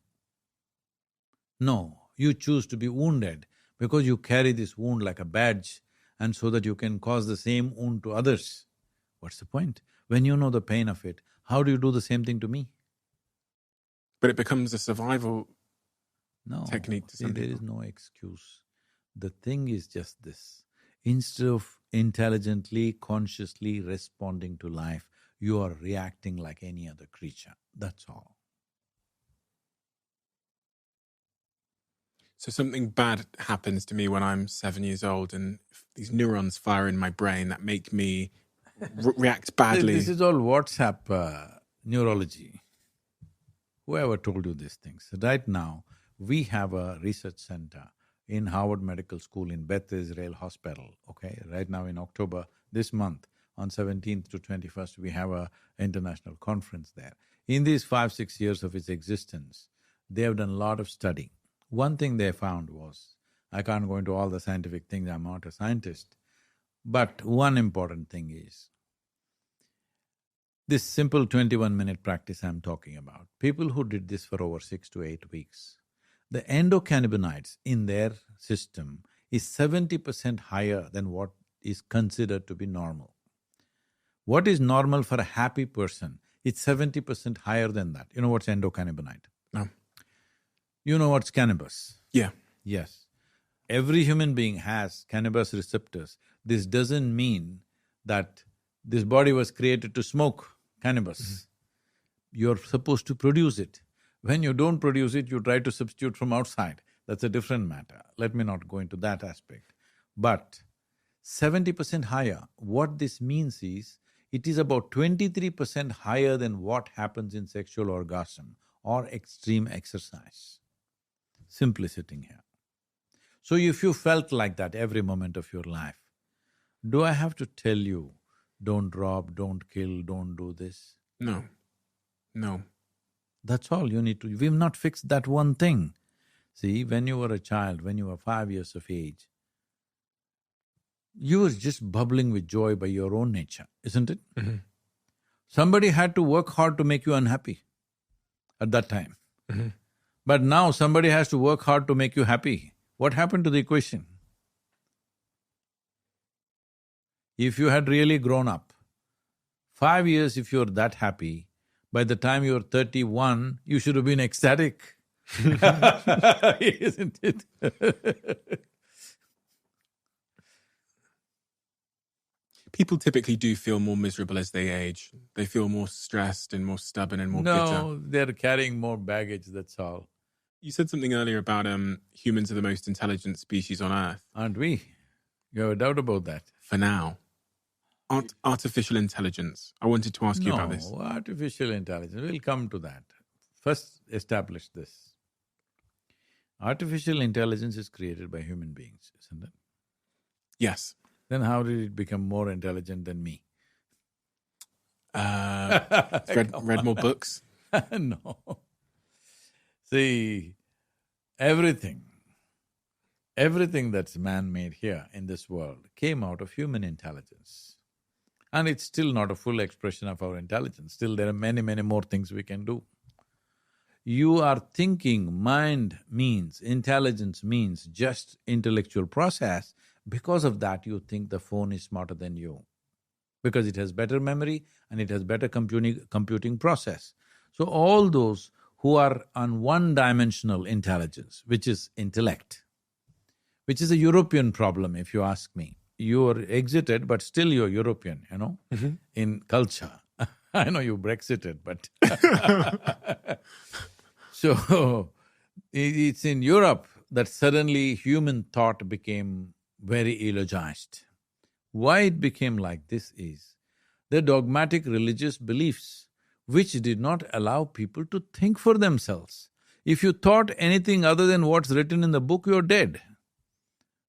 No, you choose to be wounded because you carry this wound like a badge and so that you can cause the same wound to others. What's the point? When you know the pain of it, how do you do the same thing to me? But it becomes a survival technique to see, some there people. is no excuse. The thing is just this. Instead of intelligently, consciously responding to life, you are reacting like any other creature. That's all. So something bad happens to me when I'm 7 years old and these neurons fire in my brain that make me react badly. This is all WhatsApp neurology. Whoever told you these things? Right now, we have a research center in Harvard Medical School in Beth Israel Hospital, okay? Right now in October, this month, on 17th to 21st, we have a international conference there. In these 5-6 years of its existence, they have done a lot of study. One thing they found was, I can't go into all the scientific things, I'm not a scientist, but one important thing is, this simple 21-minute practice I'm talking about, people who did this for over 6 to 8 weeks, the endocannabinoids in their system is 70% higher than what is considered to be normal. What is normal for a happy person, it's 70% higher than that. You know what's endocannabinoid? No. You know what's cannabis? Yeah. Yes. Every human being has cannabis receptors. This doesn't mean that this body was created to smoke cannabis. You're supposed to produce it. When you don't produce it, you try to substitute from outside. That's a different matter. Let me not go into that aspect. But 70% higher, what this means is, it is about 23% higher than what happens in sexual orgasm or extreme exercise. Simply sitting here. So if you felt like that every moment of your life, do I have to tell you, don't rob, don't kill, don't do this? No. No. That's all you need to… We've not fixed that one thing. See, when you were a child, when you were 5 years of age, you were just bubbling with joy by your own nature, isn't it? Mm-hmm. Somebody had to work hard to make you unhappy at that time. Mm-hmm. But now somebody has to work hard to make you happy. What happened to the equation? If you had really grown up, 5 years if you're that happy, by the time you're 31, you should have been ecstatic. Isn't it? People typically do feel more miserable as they age. They feel more stressed and more stubborn and more bitter. No, they're carrying more baggage, that's all. You said something earlier about humans are the most intelligent species on Earth. Aren't we? You have a doubt about that? For now. Artificial intelligence. I wanted to ask you about this. No, artificial intelligence, we'll come to that. First establish this. Artificial intelligence is created by human beings, isn't it? Yes. Then how did it become more intelligent than me? Read more books? No. See, everything that's man-made here in this world came out of human intelligence. And it's still not a full expression of our intelligence. Still there are many, many more things we can do. You are thinking mind means, intelligence means just intellectual process. Because of that, you think the phone is smarter than you. Because it has better memory and it has better computing process. So all those who are on one-dimensional intelligence, which is intellect, which is a European problem if you ask me. You're exited, but still you're European, Mm-hmm. in culture. I know you Brexited, but so it's in Europe that suddenly human thought became very eulogized. Why it became like this is the dogmatic religious beliefs which did not allow people to think for themselves. If you thought anything other than what's written in the book, you're dead.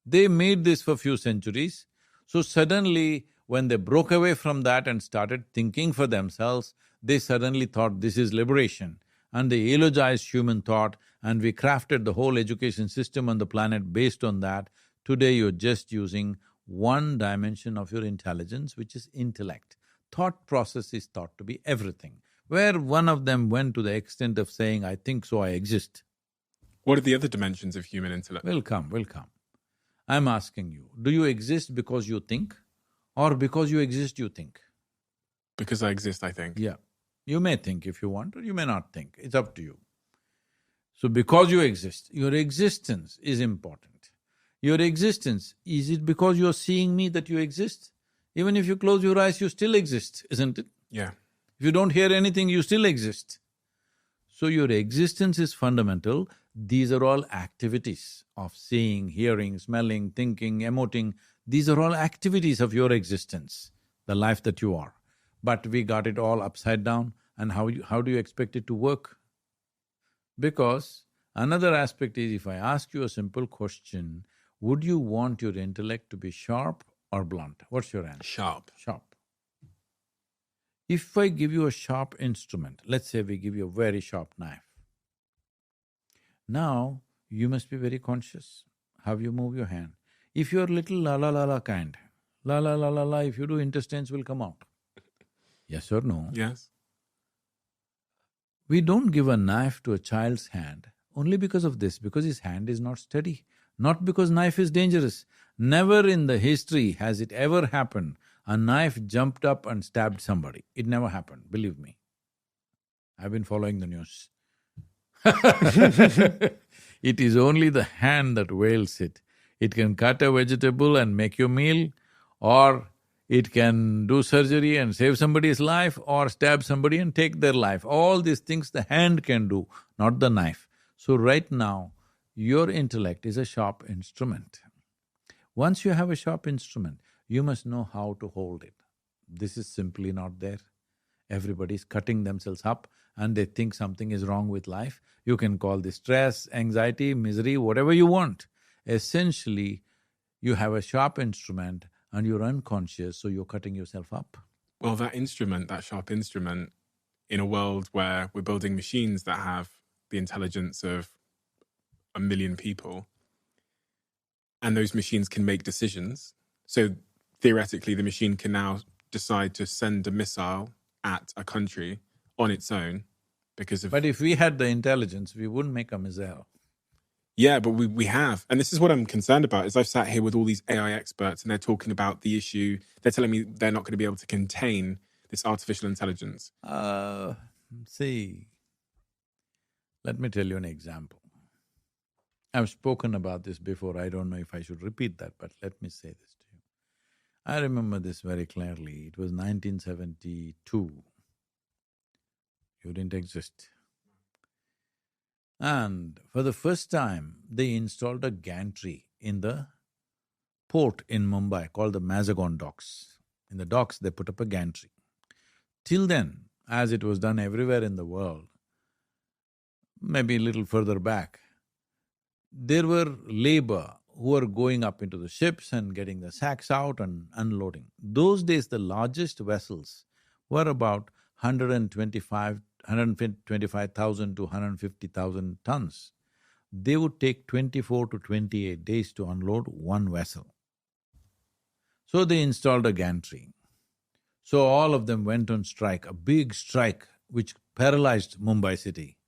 They made this for few centuries, so suddenly when they broke away from that and started thinking for themselves, they suddenly thought this is liberation. And they eulogized human thought and we crafted the whole education system on the planet based on that. Today you're just using one dimension of your intelligence, which is intellect. Thought process is thought to be everything, where one of them went to the extent of saying, I think so, I exist. What are the other dimensions of human intellect? Will come. I'm asking you, do you exist because you think, or because you exist you think? Because I exist, I think. Yeah. You may think if you want, or you may not think. It's up to you. So because you exist, your existence is important. Your existence, is it because you're seeing me that you exist? Even if you close your eyes, you still exist, isn't it? Yeah. If you don't hear anything, you still exist. So your existence is fundamental. These are all activities of seeing, hearing, smelling, thinking, emoting. These are all activities of your existence, the life that you are. But we got it all upside down, and how do you expect it to work? Because another aspect is, if I ask you a simple question, would you want your intellect to be sharp or blunt? What's your answer? Sharp. Sharp. If I give you a sharp instrument, let's say we give you a very sharp knife, now you must be very conscious how you move your hand. If you're little la kind, la, if you do, intestines will come out. Yes or no? Yes. We don't give a knife to a child's hand only because of this, because his hand is not steady, not because knife is dangerous. Never in the history has it ever happened a knife jumped up and stabbed somebody. It never happened, believe me. I've been following the news. It is only the hand that wields it. It can cut a vegetable and make your meal, or It can do surgery and save somebody's life or stab somebody and take their life. All these things the hand can do, not the knife. So right now, your intellect is a sharp instrument. Once you have a sharp instrument, you must know how to hold it. This is simply not there. Everybody's cutting themselves up and they think something is wrong with life. You can call this stress, anxiety, misery, whatever you want. Essentially, you have a sharp instrument and you're unconscious, so you're cutting yourself up. Well, that instrument, that sharp instrument, in a world where we're building machines that have the intelligence of 1 million people, and those machines can make decisions. So theoretically, the machine can now decide to send a missile at a country on its own because of… But if we had the intelligence, we wouldn't make a missile. Yeah, but we have. And this is what I'm concerned about, is I've sat here with all these AI experts and they're talking about the issue. They're telling me they're not going to be able to contain this artificial intelligence. See, let me tell you an example. I've spoken about this before, I don't know if I should repeat that, but let me say this to you. I remember this very clearly. It was 1972. You didn't exist. And for the first time, they installed a gantry in the port in Mumbai called the Mazagon docks. In the docks, they put up a gantry. Till then, as it was done everywhere in the world, maybe a little further back, there were labor who were going up into the ships and getting the sacks out and unloading. Those days, the largest vessels were about 125,000 to 150,000 tons. They would take 24 to 28 days to unload one vessel. So they installed a gantry. So all of them went on strike, a big strike which paralyzed Mumbai city.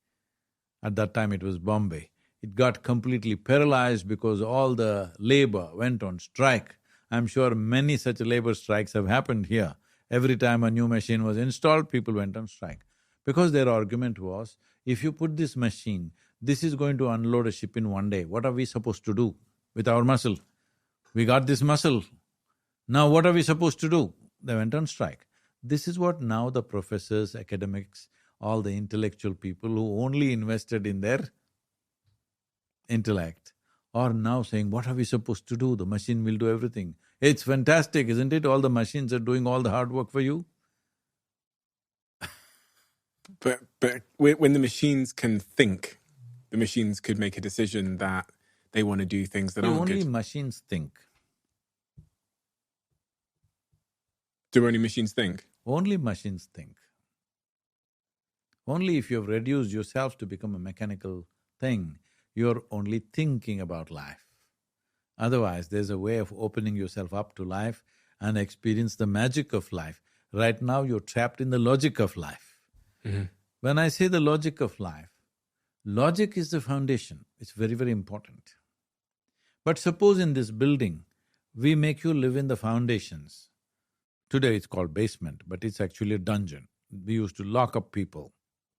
At that time it was Bombay. It got completely paralyzed because all the labor went on strike. I'm sure many such labor strikes have happened here. Every time a new machine was installed, people went on strike. Because their argument was, if you put this machine, this is going to unload a ship in one day. What are we supposed to do with our muscle? We got this muscle. Now what are we supposed to do? They went on strike. This is what now the professors, academics, all the intellectual people who only invested in their intellect are now saying, what are we supposed to do? The machine will do everything. It's fantastic, isn't it? All the machines are doing all the hard work for you. But when the machines can think, the machines could make a decision that they want to do things that aren't only good. machines think. Do only machines think? Only machines think. Only if you've reduced yourself to become a mechanical thing, you're only thinking about life. Otherwise, there's a way of opening yourself up to life and experience the magic of life. Right now, you're trapped in the logic of life. When I say the logic of life, logic is the foundation. It's very, very important. But suppose in this building, we make you live in the foundations. Today it's called basement, but it's actually a dungeon. We used to lock up people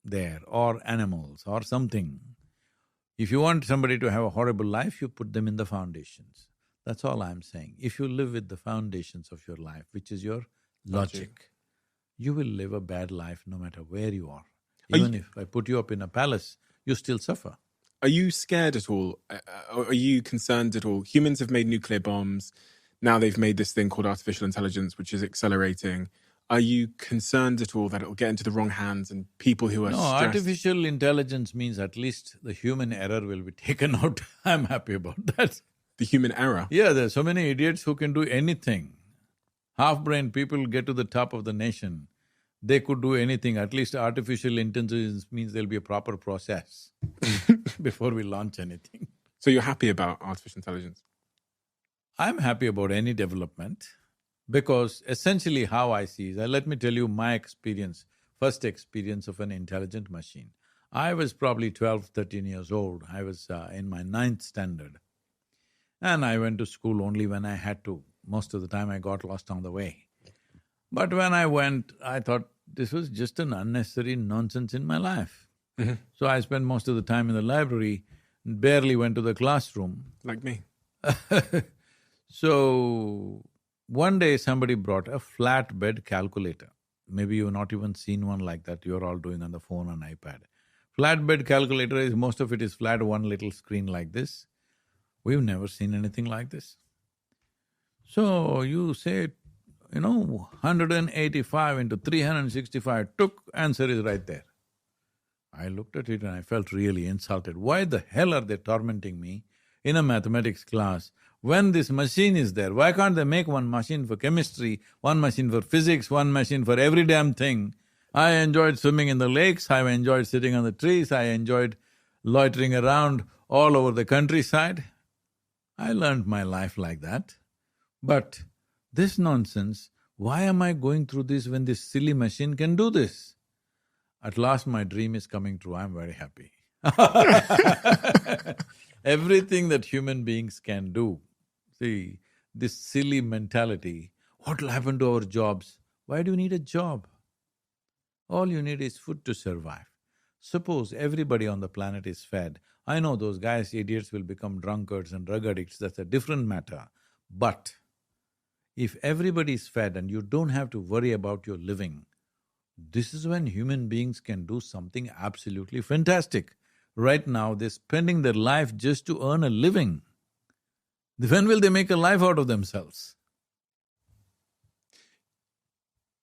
there, or animals, or something. If you want somebody to have a horrible life, you put them in the foundations. That's all I'm saying. If you live with the foundations of your life, which is your logic, you will live a bad life no matter where you are. Even if I put you up in a palace, you still suffer. Are you scared at all? Are you concerned at all? Humans have made nuclear bombs. Now they've made this thing called artificial intelligence, which is accelerating. Are you concerned at all that it'll get into the wrong hands and people who are stressed… artificial intelligence means at least the human error will be taken out. I'm happy about that. The human error? Yeah, there's so many idiots who can do anything. Half-brained people get to the top of the nation. They could do anything. At least artificial intelligence means there'll be a proper process before we launch anything. So you're happy about artificial intelligence? I'm happy about any development because essentially how I see is, let me tell you my experience, first experience of an intelligent machine. I was probably 12, 13 years old. I was in my 9th standard. And I went to school only when I had to. Most of the time I got lost on the way. But when I went, I thought this was just an unnecessary nonsense in my life. So I spent most of the time in the library, barely went to the classroom. Like me. So One day somebody brought a flatbed calculator. Maybe you've not even seen one like that, you're all doing on the phone and iPad. Flatbed calculator is, most of it is flat, one little screen like this. We've never seen anything like this. So you say, 185 into 365, answer is right there. I looked at it and I felt really insulted. Why the hell are they tormenting me in a mathematics class when this machine is there? Why can't they make one machine for chemistry, one machine for physics, one machine for every damn thing? I enjoyed swimming in the lakes, I enjoyed sitting on the trees, I enjoyed loitering around all over the countryside. I learned my life like that. But this nonsense, why am I going through this when this silly machine can do this? At last my dream is coming true, I'm very happy. Everything that human beings can do. See, this silly mentality, what will happen to our jobs? Why do you need a job? All you need is food to survive. Suppose everybody on the planet is fed. I know those guys, idiots, will become drunkards and drug addicts, that's a different matter. But if everybody is fed and you don't have to worry about your living, this is when human beings can do something absolutely fantastic. Right now, they're spending their life just to earn a living. When will they make a life out of themselves?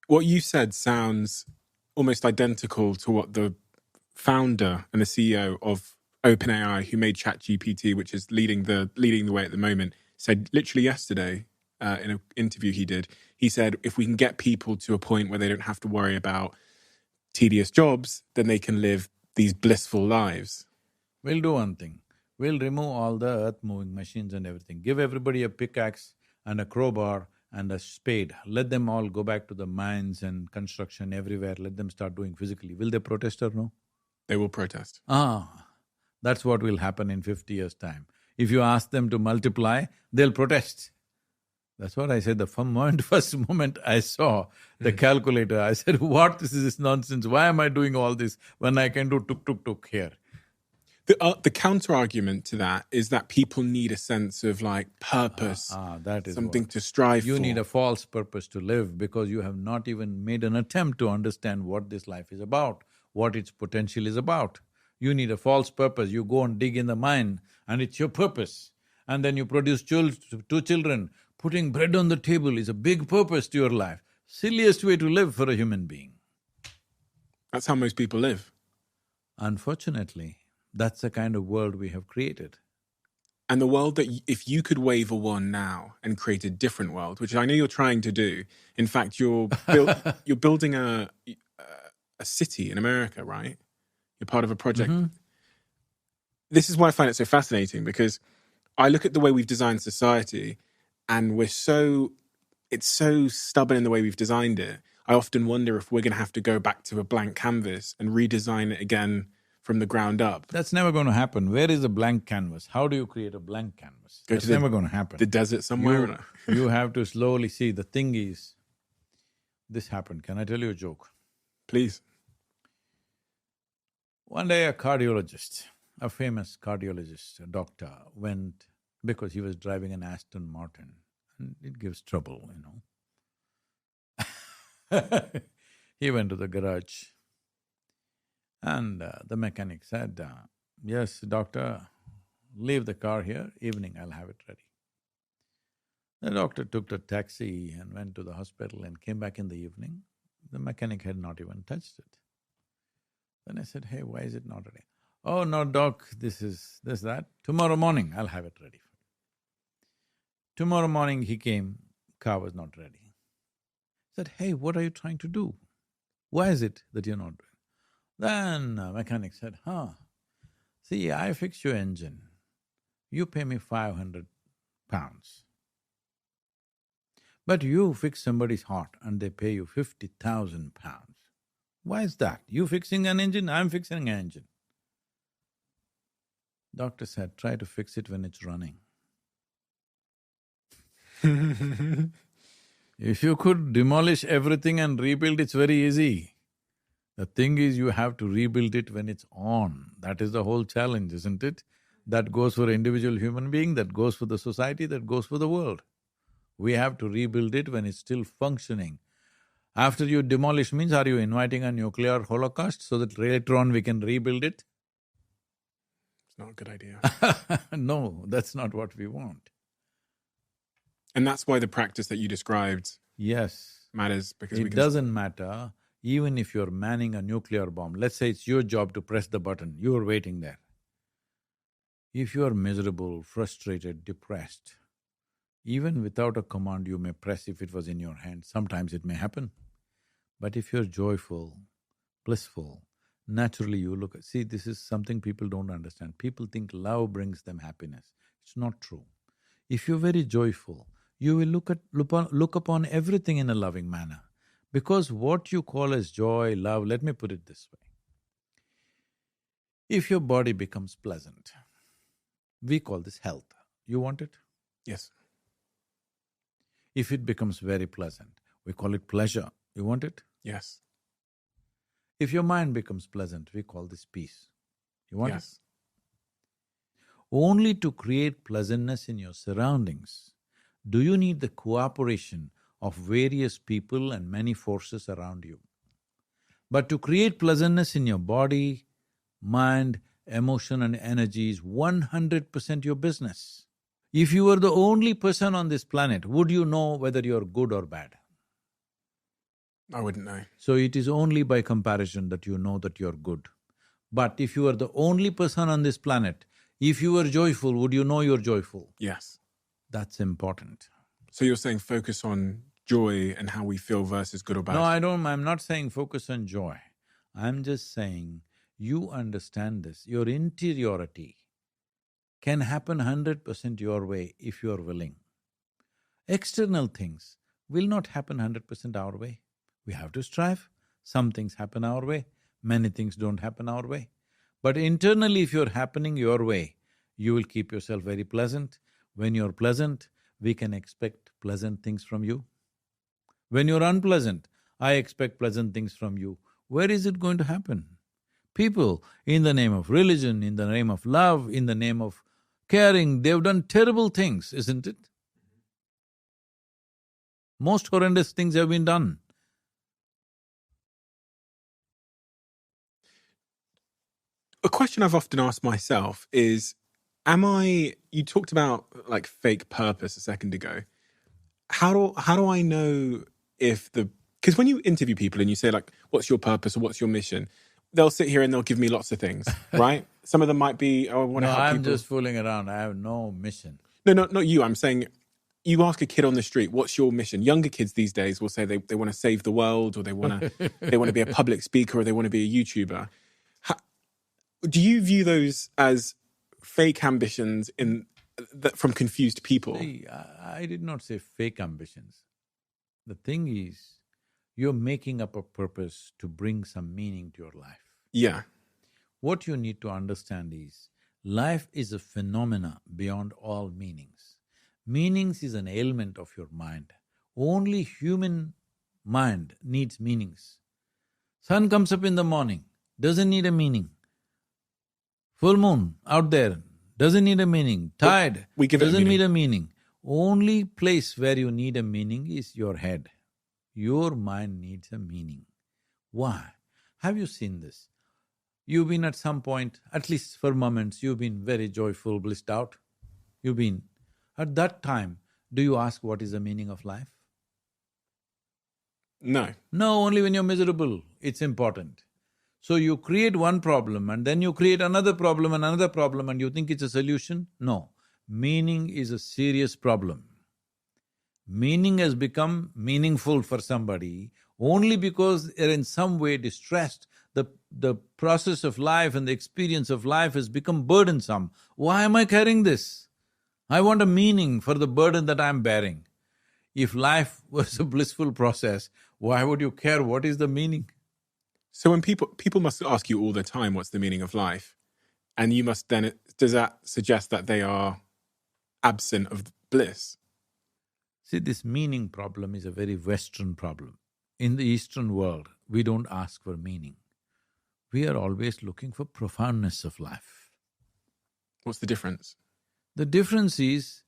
What you said sounds almost identical to what the founder and the CEO of OpenAI, who made ChatGPT, which is leading the way at the moment, said literally yesterday in an interview he did. He said, if we can get people to a point where they don't have to worry about tedious jobs, then they can live these blissful lives. We'll do one thing. We'll remove all the earth-moving machines and everything. Give everybody a pickaxe and a crowbar and a spade. Let them all go back to the mines and construction everywhere. Let them start doing physically. Will they protest or no? They will protest. That's what will happen in 50 years' time. If you ask them to multiply, they'll protest. That's what I said the first moment I saw the calculator. I said, what is this nonsense? Why am I doing all this when I can do tuk here? The counter-argument to that is that people need a sense of purpose, that is something what. to strive for. You need a false purpose to live because you have not even made an attempt to understand what this life is about, what its potential is about. You need a false purpose. You go and dig in the mine and it's your purpose. And then you produce two children. Putting bread on the table is a big purpose to your life. Silliest way to live for a human being. That's how most people live. Unfortunately, that's the kind of world we have created. And the world that if you could wave a wand now and create a different world, which I know you're trying to do. In fact, you're building a city in America, right? You're part of a project. Mm-hmm. This is why I find it so fascinating, because I look at the way we've designed society and it's so stubborn in the way we've designed it. I often wonder if we're going to have to go back to a blank canvas and redesign it again from the ground up. That's never going to happen. Where is a blank canvas? How do you create a blank canvas? That's never going to happen. The desert somewhere? You have to slowly see. The thing is, this happened. Can I tell you a joke? Please. One day a cardiologist, a famous cardiologist, a doctor, went because he was driving an Aston Martin and it gives trouble, He went to the garage and the mechanic said, yes, doctor, leave the car here, evening I'll have it ready. The doctor took the taxi and went to the hospital and came back in the evening. The mechanic had not even touched it. Then I said, hey, why is it not ready? Oh, no, doc, that. Tomorrow morning I'll have it ready. Tomorrow morning he came, car was not ready. I said, hey, what are you trying to do? Why is it that you're not doing? Then mechanic said, see, I fix your engine. You pay me 500 pounds. But you fix somebody's heart and they pay you 50,000 pounds. Why is that? You fixing an engine, I'm fixing an engine. Doctor said, try to fix it when it's running. If you could demolish everything and rebuild, it's very easy. The thing is, you have to rebuild it when it's on. That is the whole challenge, isn't it? That goes for an individual human being, that goes for the society, that goes for the world. We have to rebuild it when it's still functioning. After you demolish means, are you inviting a nuclear holocaust so that later on we can rebuild it? It's not a good idea. No, that's not what we want. And that's why the practice that you described Yes. matters, because It doesn't matter even if you're manning a nuclear bomb. Let's say it's your job to press the button, you're waiting there. If you are miserable, frustrated, depressed, even without a command you may press if it was in your hand. Sometimes it may happen. But if you're joyful, blissful, naturally you look… See, this is something people don't understand. People think love brings them happiness. It's not true. If you're very joyful, you will look upon everything in a loving manner. Because what you call as joy, love, let me put it this way. If your body becomes pleasant, we call this health. You want it? Yes. If it becomes very pleasant, we call it pleasure. You want it? Yes. If your mind becomes pleasant, we call this peace. You want it? Yes. Only to create pleasantness in your surroundings do you need the cooperation of various people and many forces around you. But to create pleasantness in your body, mind, emotion and energy is 100% your business. If you were the only person on this planet, would you know whether you're good or bad? I wouldn't know. So it is only by comparison that you know that you're good. But if you are the only person on this planet, if you were joyful, would you know you're joyful? Yes. That's important. So you're saying focus on joy and how we feel versus good or bad? No, I'm not saying focus on joy. I'm just saying you understand this. Your interiority can happen 100% your way if you're willing. External things will not happen 100% our way. We have to strive. Some things happen our way, many things don't happen our way. But internally, if you're happening your way, you will keep yourself very pleasant. When you're pleasant, we can expect pleasant things from you. When you're unpleasant, I expect pleasant things from you. Where is it going to happen? People, in the name of religion, in the name of love, in the name of caring, they've done terrible things, isn't it? Most horrendous things have been done. A question I've often asked myself is, you talked about like fake purpose a second ago. How do I know if because when you interview people and you say like, what's your purpose or what's your mission? They'll sit here and they'll give me lots of things, right? Some of them might be, oh, I want to help people. I'm just fooling around. I have no mission. No, not you. I'm saying you ask a kid on the street, what's your mission? Younger kids these days will say they want to save the world, or they want to be a public speaker, or they want to be a YouTuber. Do you view those as fake ambitions from confused people? See, I did not say fake ambitions. The thing is, you're making up a purpose to bring some meaning to your life. Yeah. What you need to understand is, life is a phenomena beyond all meanings. Meanings is an ailment of your mind. Only human mind needs meanings. Sun comes up in the morning, doesn't need a meaning. Full moon out there, doesn't need a meaning. Tide, we give it a doesn't meaning. need a meaning. Only place where you need a meaning is your head. Your mind needs a meaning. Why? Have you seen this? You've been at some point, at least for moments, you've been very joyful, blissed out. You've been… At that time, do you ask what is the meaning of life? No. No, only when you're miserable, it's important. So you create one problem and then you create another problem and another problem and you think it's a solution? No. Meaning is a serious problem. Meaning has become meaningful for somebody only because they're in some way distressed. The process of life and the experience of life has become burdensome. Why am I carrying this? I want a meaning for the burden that I'm bearing. If life was a blissful process, why would you care what is the meaning? So when people must ask you all the time, what's the meaning of life? And you must then… does that suggest that they are absent of bliss? See, this meaning problem is a very Western problem. In the Eastern world, we don't ask for meaning. We are always looking for profoundness of life. What's the difference? The difference is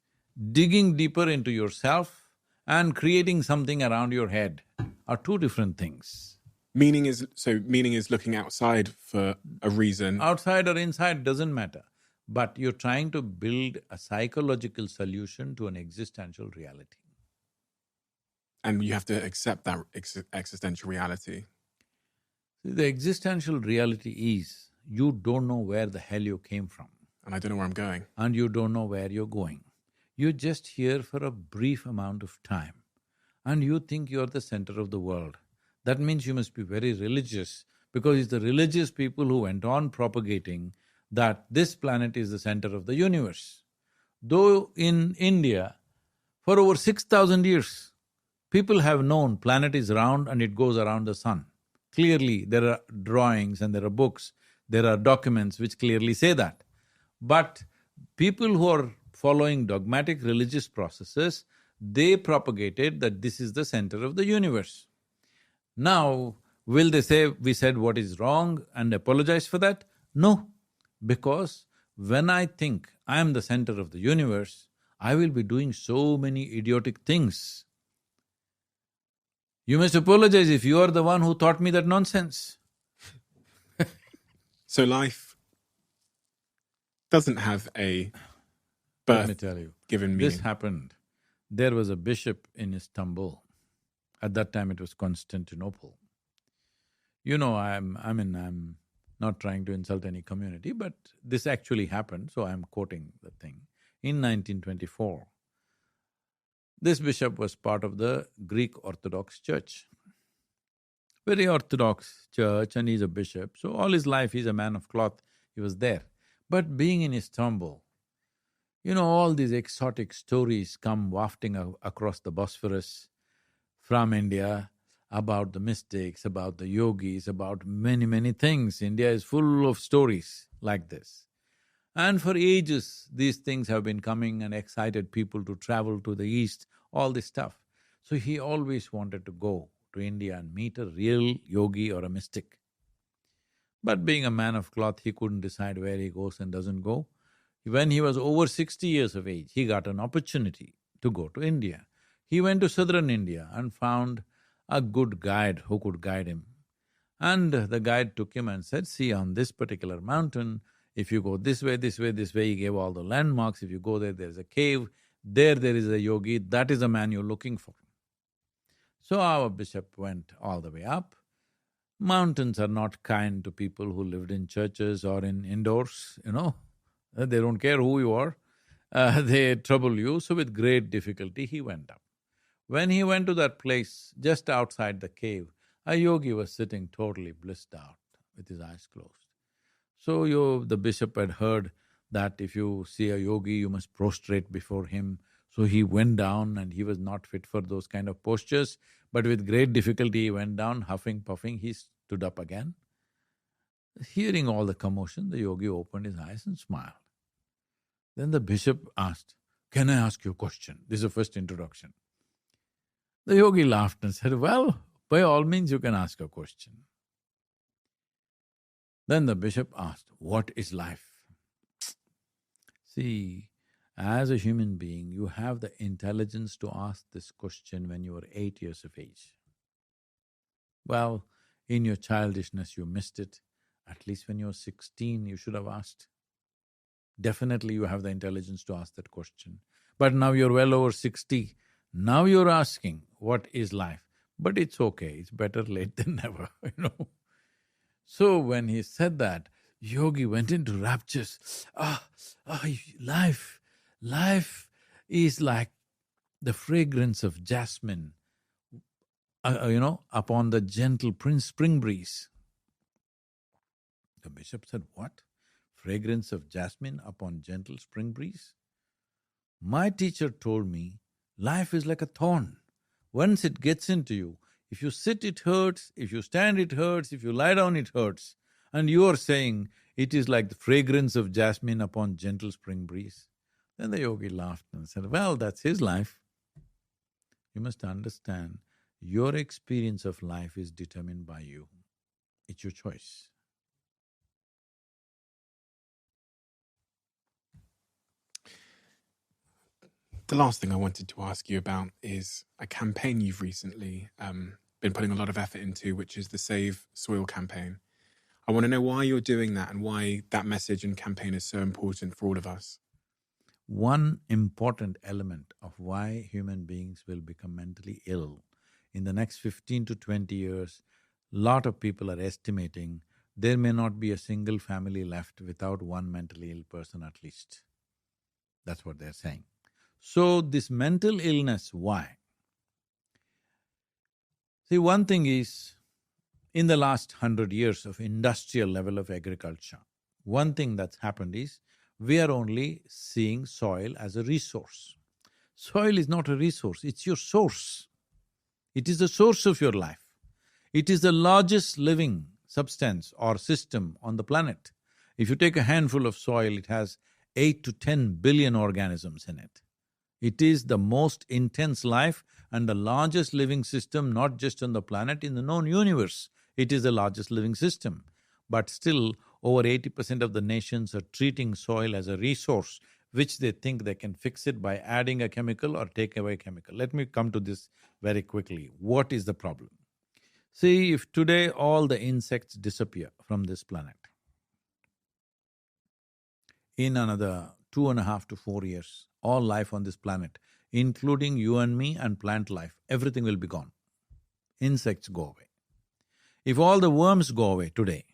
digging deeper into yourself and creating something around your head are two different things. Meaning is looking outside for a reason. Outside or inside doesn't matter, but you're trying to build a psychological solution to an existential reality. And you have to accept that existential reality. The existential reality is you don't know where the hell you came from. And I don't know where I'm going. And you don't know where you're going. You're just here for a brief amount of time and you think you're the center of the world. That means you must be very religious, because it's the religious people who went on propagating that this planet is the center of the universe. Though in India, for over 6,000 years, people have known planet is round and it goes around the sun. Clearly, there are drawings and there are books, there are documents which clearly say that. But people who are following dogmatic religious processes, they propagated that this is the center of the universe. Now, will they say we said what is wrong and apologize for that? No, because when I think I am the center of the universe, I will be doing so many idiotic things. You must apologize if you are the one who taught me that nonsense. So life doesn't have a Let me birth tell you, given meaning. this happened. There was a bishop in Istanbul. At that time it was Constantinople. You know, I'm not trying to insult any community, but this actually happened, so I'm quoting the thing. In 1924, this bishop was part of the Greek Orthodox Church. Very orthodox church, and he's a bishop, so all his life he's a man of cloth, he was there. But being in Istanbul, you know, all these exotic stories come wafting across the Bosphorus from India about the mystics, about the yogis, about many things. India is full of stories like this. And for ages, these things have been coming and excited people to travel to the east, all this stuff. So he always wanted to go to India and meet a real yogi or a mystic. But being a man of cloth, he couldn't decide where he goes and doesn't go. When he was over 60 years of age, he got an opportunity to go to India. He went to southern India and found a good guide who could guide him. And the guide took him and said, see, on this particular mountain, if you go this way, this way, this way, he gave all the landmarks. If you go there, there's a cave. There is a yogi. That is the man you're looking for. So our bishop went all the way up. Mountains are not kind to people who lived in churches or in indoors, you know. They don't care who you are. They trouble you. So with great difficulty, he went up. When he went to that place, just outside the cave, a yogi was sitting totally blissed out with his eyes closed. So the bishop had heard that if you see a yogi, you must prostrate before him. So he went down and he was not fit for those kind of postures, but with great difficulty he went down, huffing, puffing, he stood up again. Hearing all the commotion, the yogi opened his eyes and smiled. Then the bishop asked, can I ask you a question? This is the first introduction. The yogi laughed and said, well, by all means you can ask a question. Then the bishop asked, what is life? See, as a human being, you have the intelligence to ask this question when you were 8 years of age. Well, in your childishness you missed it. At least when you were 16, you should have asked. Definitely you have the intelligence to ask that question. But now you're well over 60, now you're asking, what is life? But it's okay, it's better late than never, you know. So when he said that, Yogi went into raptures. Life is like the fragrance of jasmine, upon the gentle spring breeze. The bishop said, what? Fragrance of jasmine upon gentle spring breeze? My teacher told me, life is like a thorn. Once it gets into you, if you sit it hurts, if you stand it hurts, if you lie down it hurts. And you are saying it is like the fragrance of jasmine upon gentle spring breeze. Then the yogi laughed and said, well, that's his life. You must understand, your experience of life is determined by you. It's your choice. The last thing I wanted to ask you about is a campaign you've recently been putting a lot of effort into, which is the Save Soil campaign. I want to know why you're doing that and why that message and campaign is so important for all of us. One important element of why human beings will become mentally ill in the next 15 to 20 years, lot of people are estimating there may not be a single family left without one mentally ill person at least. That's what they're saying. So this mental illness, why? See, one thing is, in the last 100 years of industrial level of agriculture, one thing that's happened is, we are only seeing soil as a resource. Soil is not a resource, it's your source. It is the source of your life. It is the largest living substance or system on the planet. If you take a handful of soil, it has 8 to 10 billion organisms in it. It is the most intense life and the largest living system, not just on the planet, in the known universe. It is the largest living system. But still, over 80% of the nations are treating soil as a resource, which they think they can fix it by adding a chemical or take away a chemical. Let me come to this very quickly. What is the problem? See, if today all the insects disappear from this planet, in another 2.5 to 4 years, all life on this planet, including you and me and plant life, everything will be gone. Insects go away. If all the worms go away today,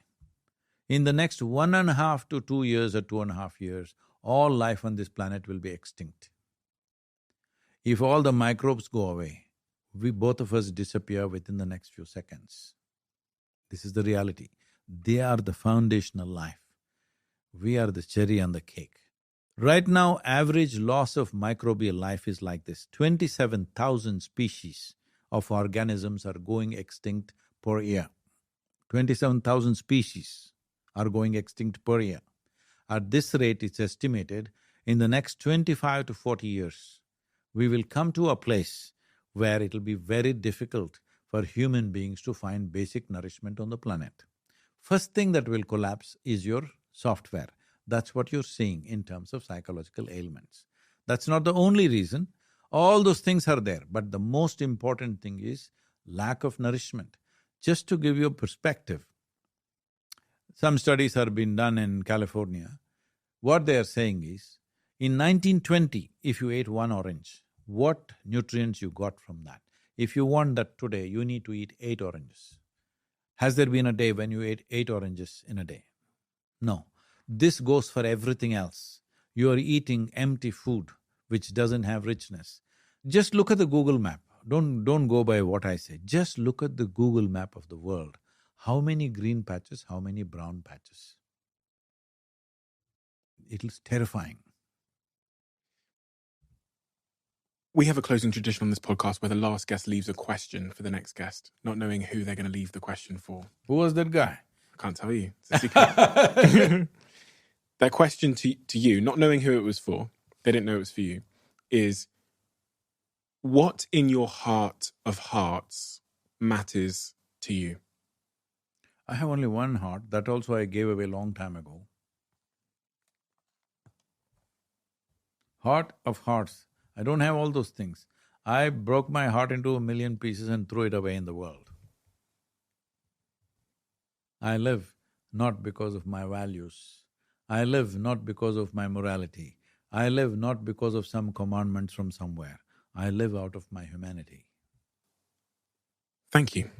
in the next 1.5 to 2 years or 2.5 years, all life on this planet will be extinct. If all the microbes go away, both of us disappear within the next few seconds. This is the reality. They are the foundational life. We are the cherry on the cake. Right now, average loss of microbial life is like this. 27,000 species of organisms are going extinct per year. 27,000 species are going extinct per year. At this rate, it's estimated in the next 25 to 40 years, we will come to a place where it'll be very difficult for human beings to find basic nourishment on the planet. First thing that will collapse is your software. That's what you're seeing in terms of psychological ailments. That's not the only reason. All those things are there, but the most important thing is lack of nourishment. Just to give you a perspective, some studies have been done in California. What they are saying is, in 1920, if you ate one orange, what nutrients you got from that? If you want that today, you need to eat 8 oranges. Has there been a day when you ate 8 oranges in a day? No. This goes for everything else. You are eating empty food which doesn't have richness. Just look at the Google map. Don't go by what I say. Just look at the Google map of the world. How many green patches, how many brown patches? It is terrifying. We have a closing tradition on this podcast where the last guest leaves a question for the next guest, not knowing who they're going to leave the question for. Who was that guy? I can't tell you. It's a secret. That question to you, not knowing who it was for, they didn't know it was for you, is what in your heart of hearts matters to you? I have only one heart, that also I gave away a long time ago. Heart of hearts. I don't have all those things. I broke my heart into 1,000,000 pieces and threw it away in the world. I live not because of my values. I live not because of my morality. I live not because of some commandments from somewhere. I live out of my humanity. Thank you.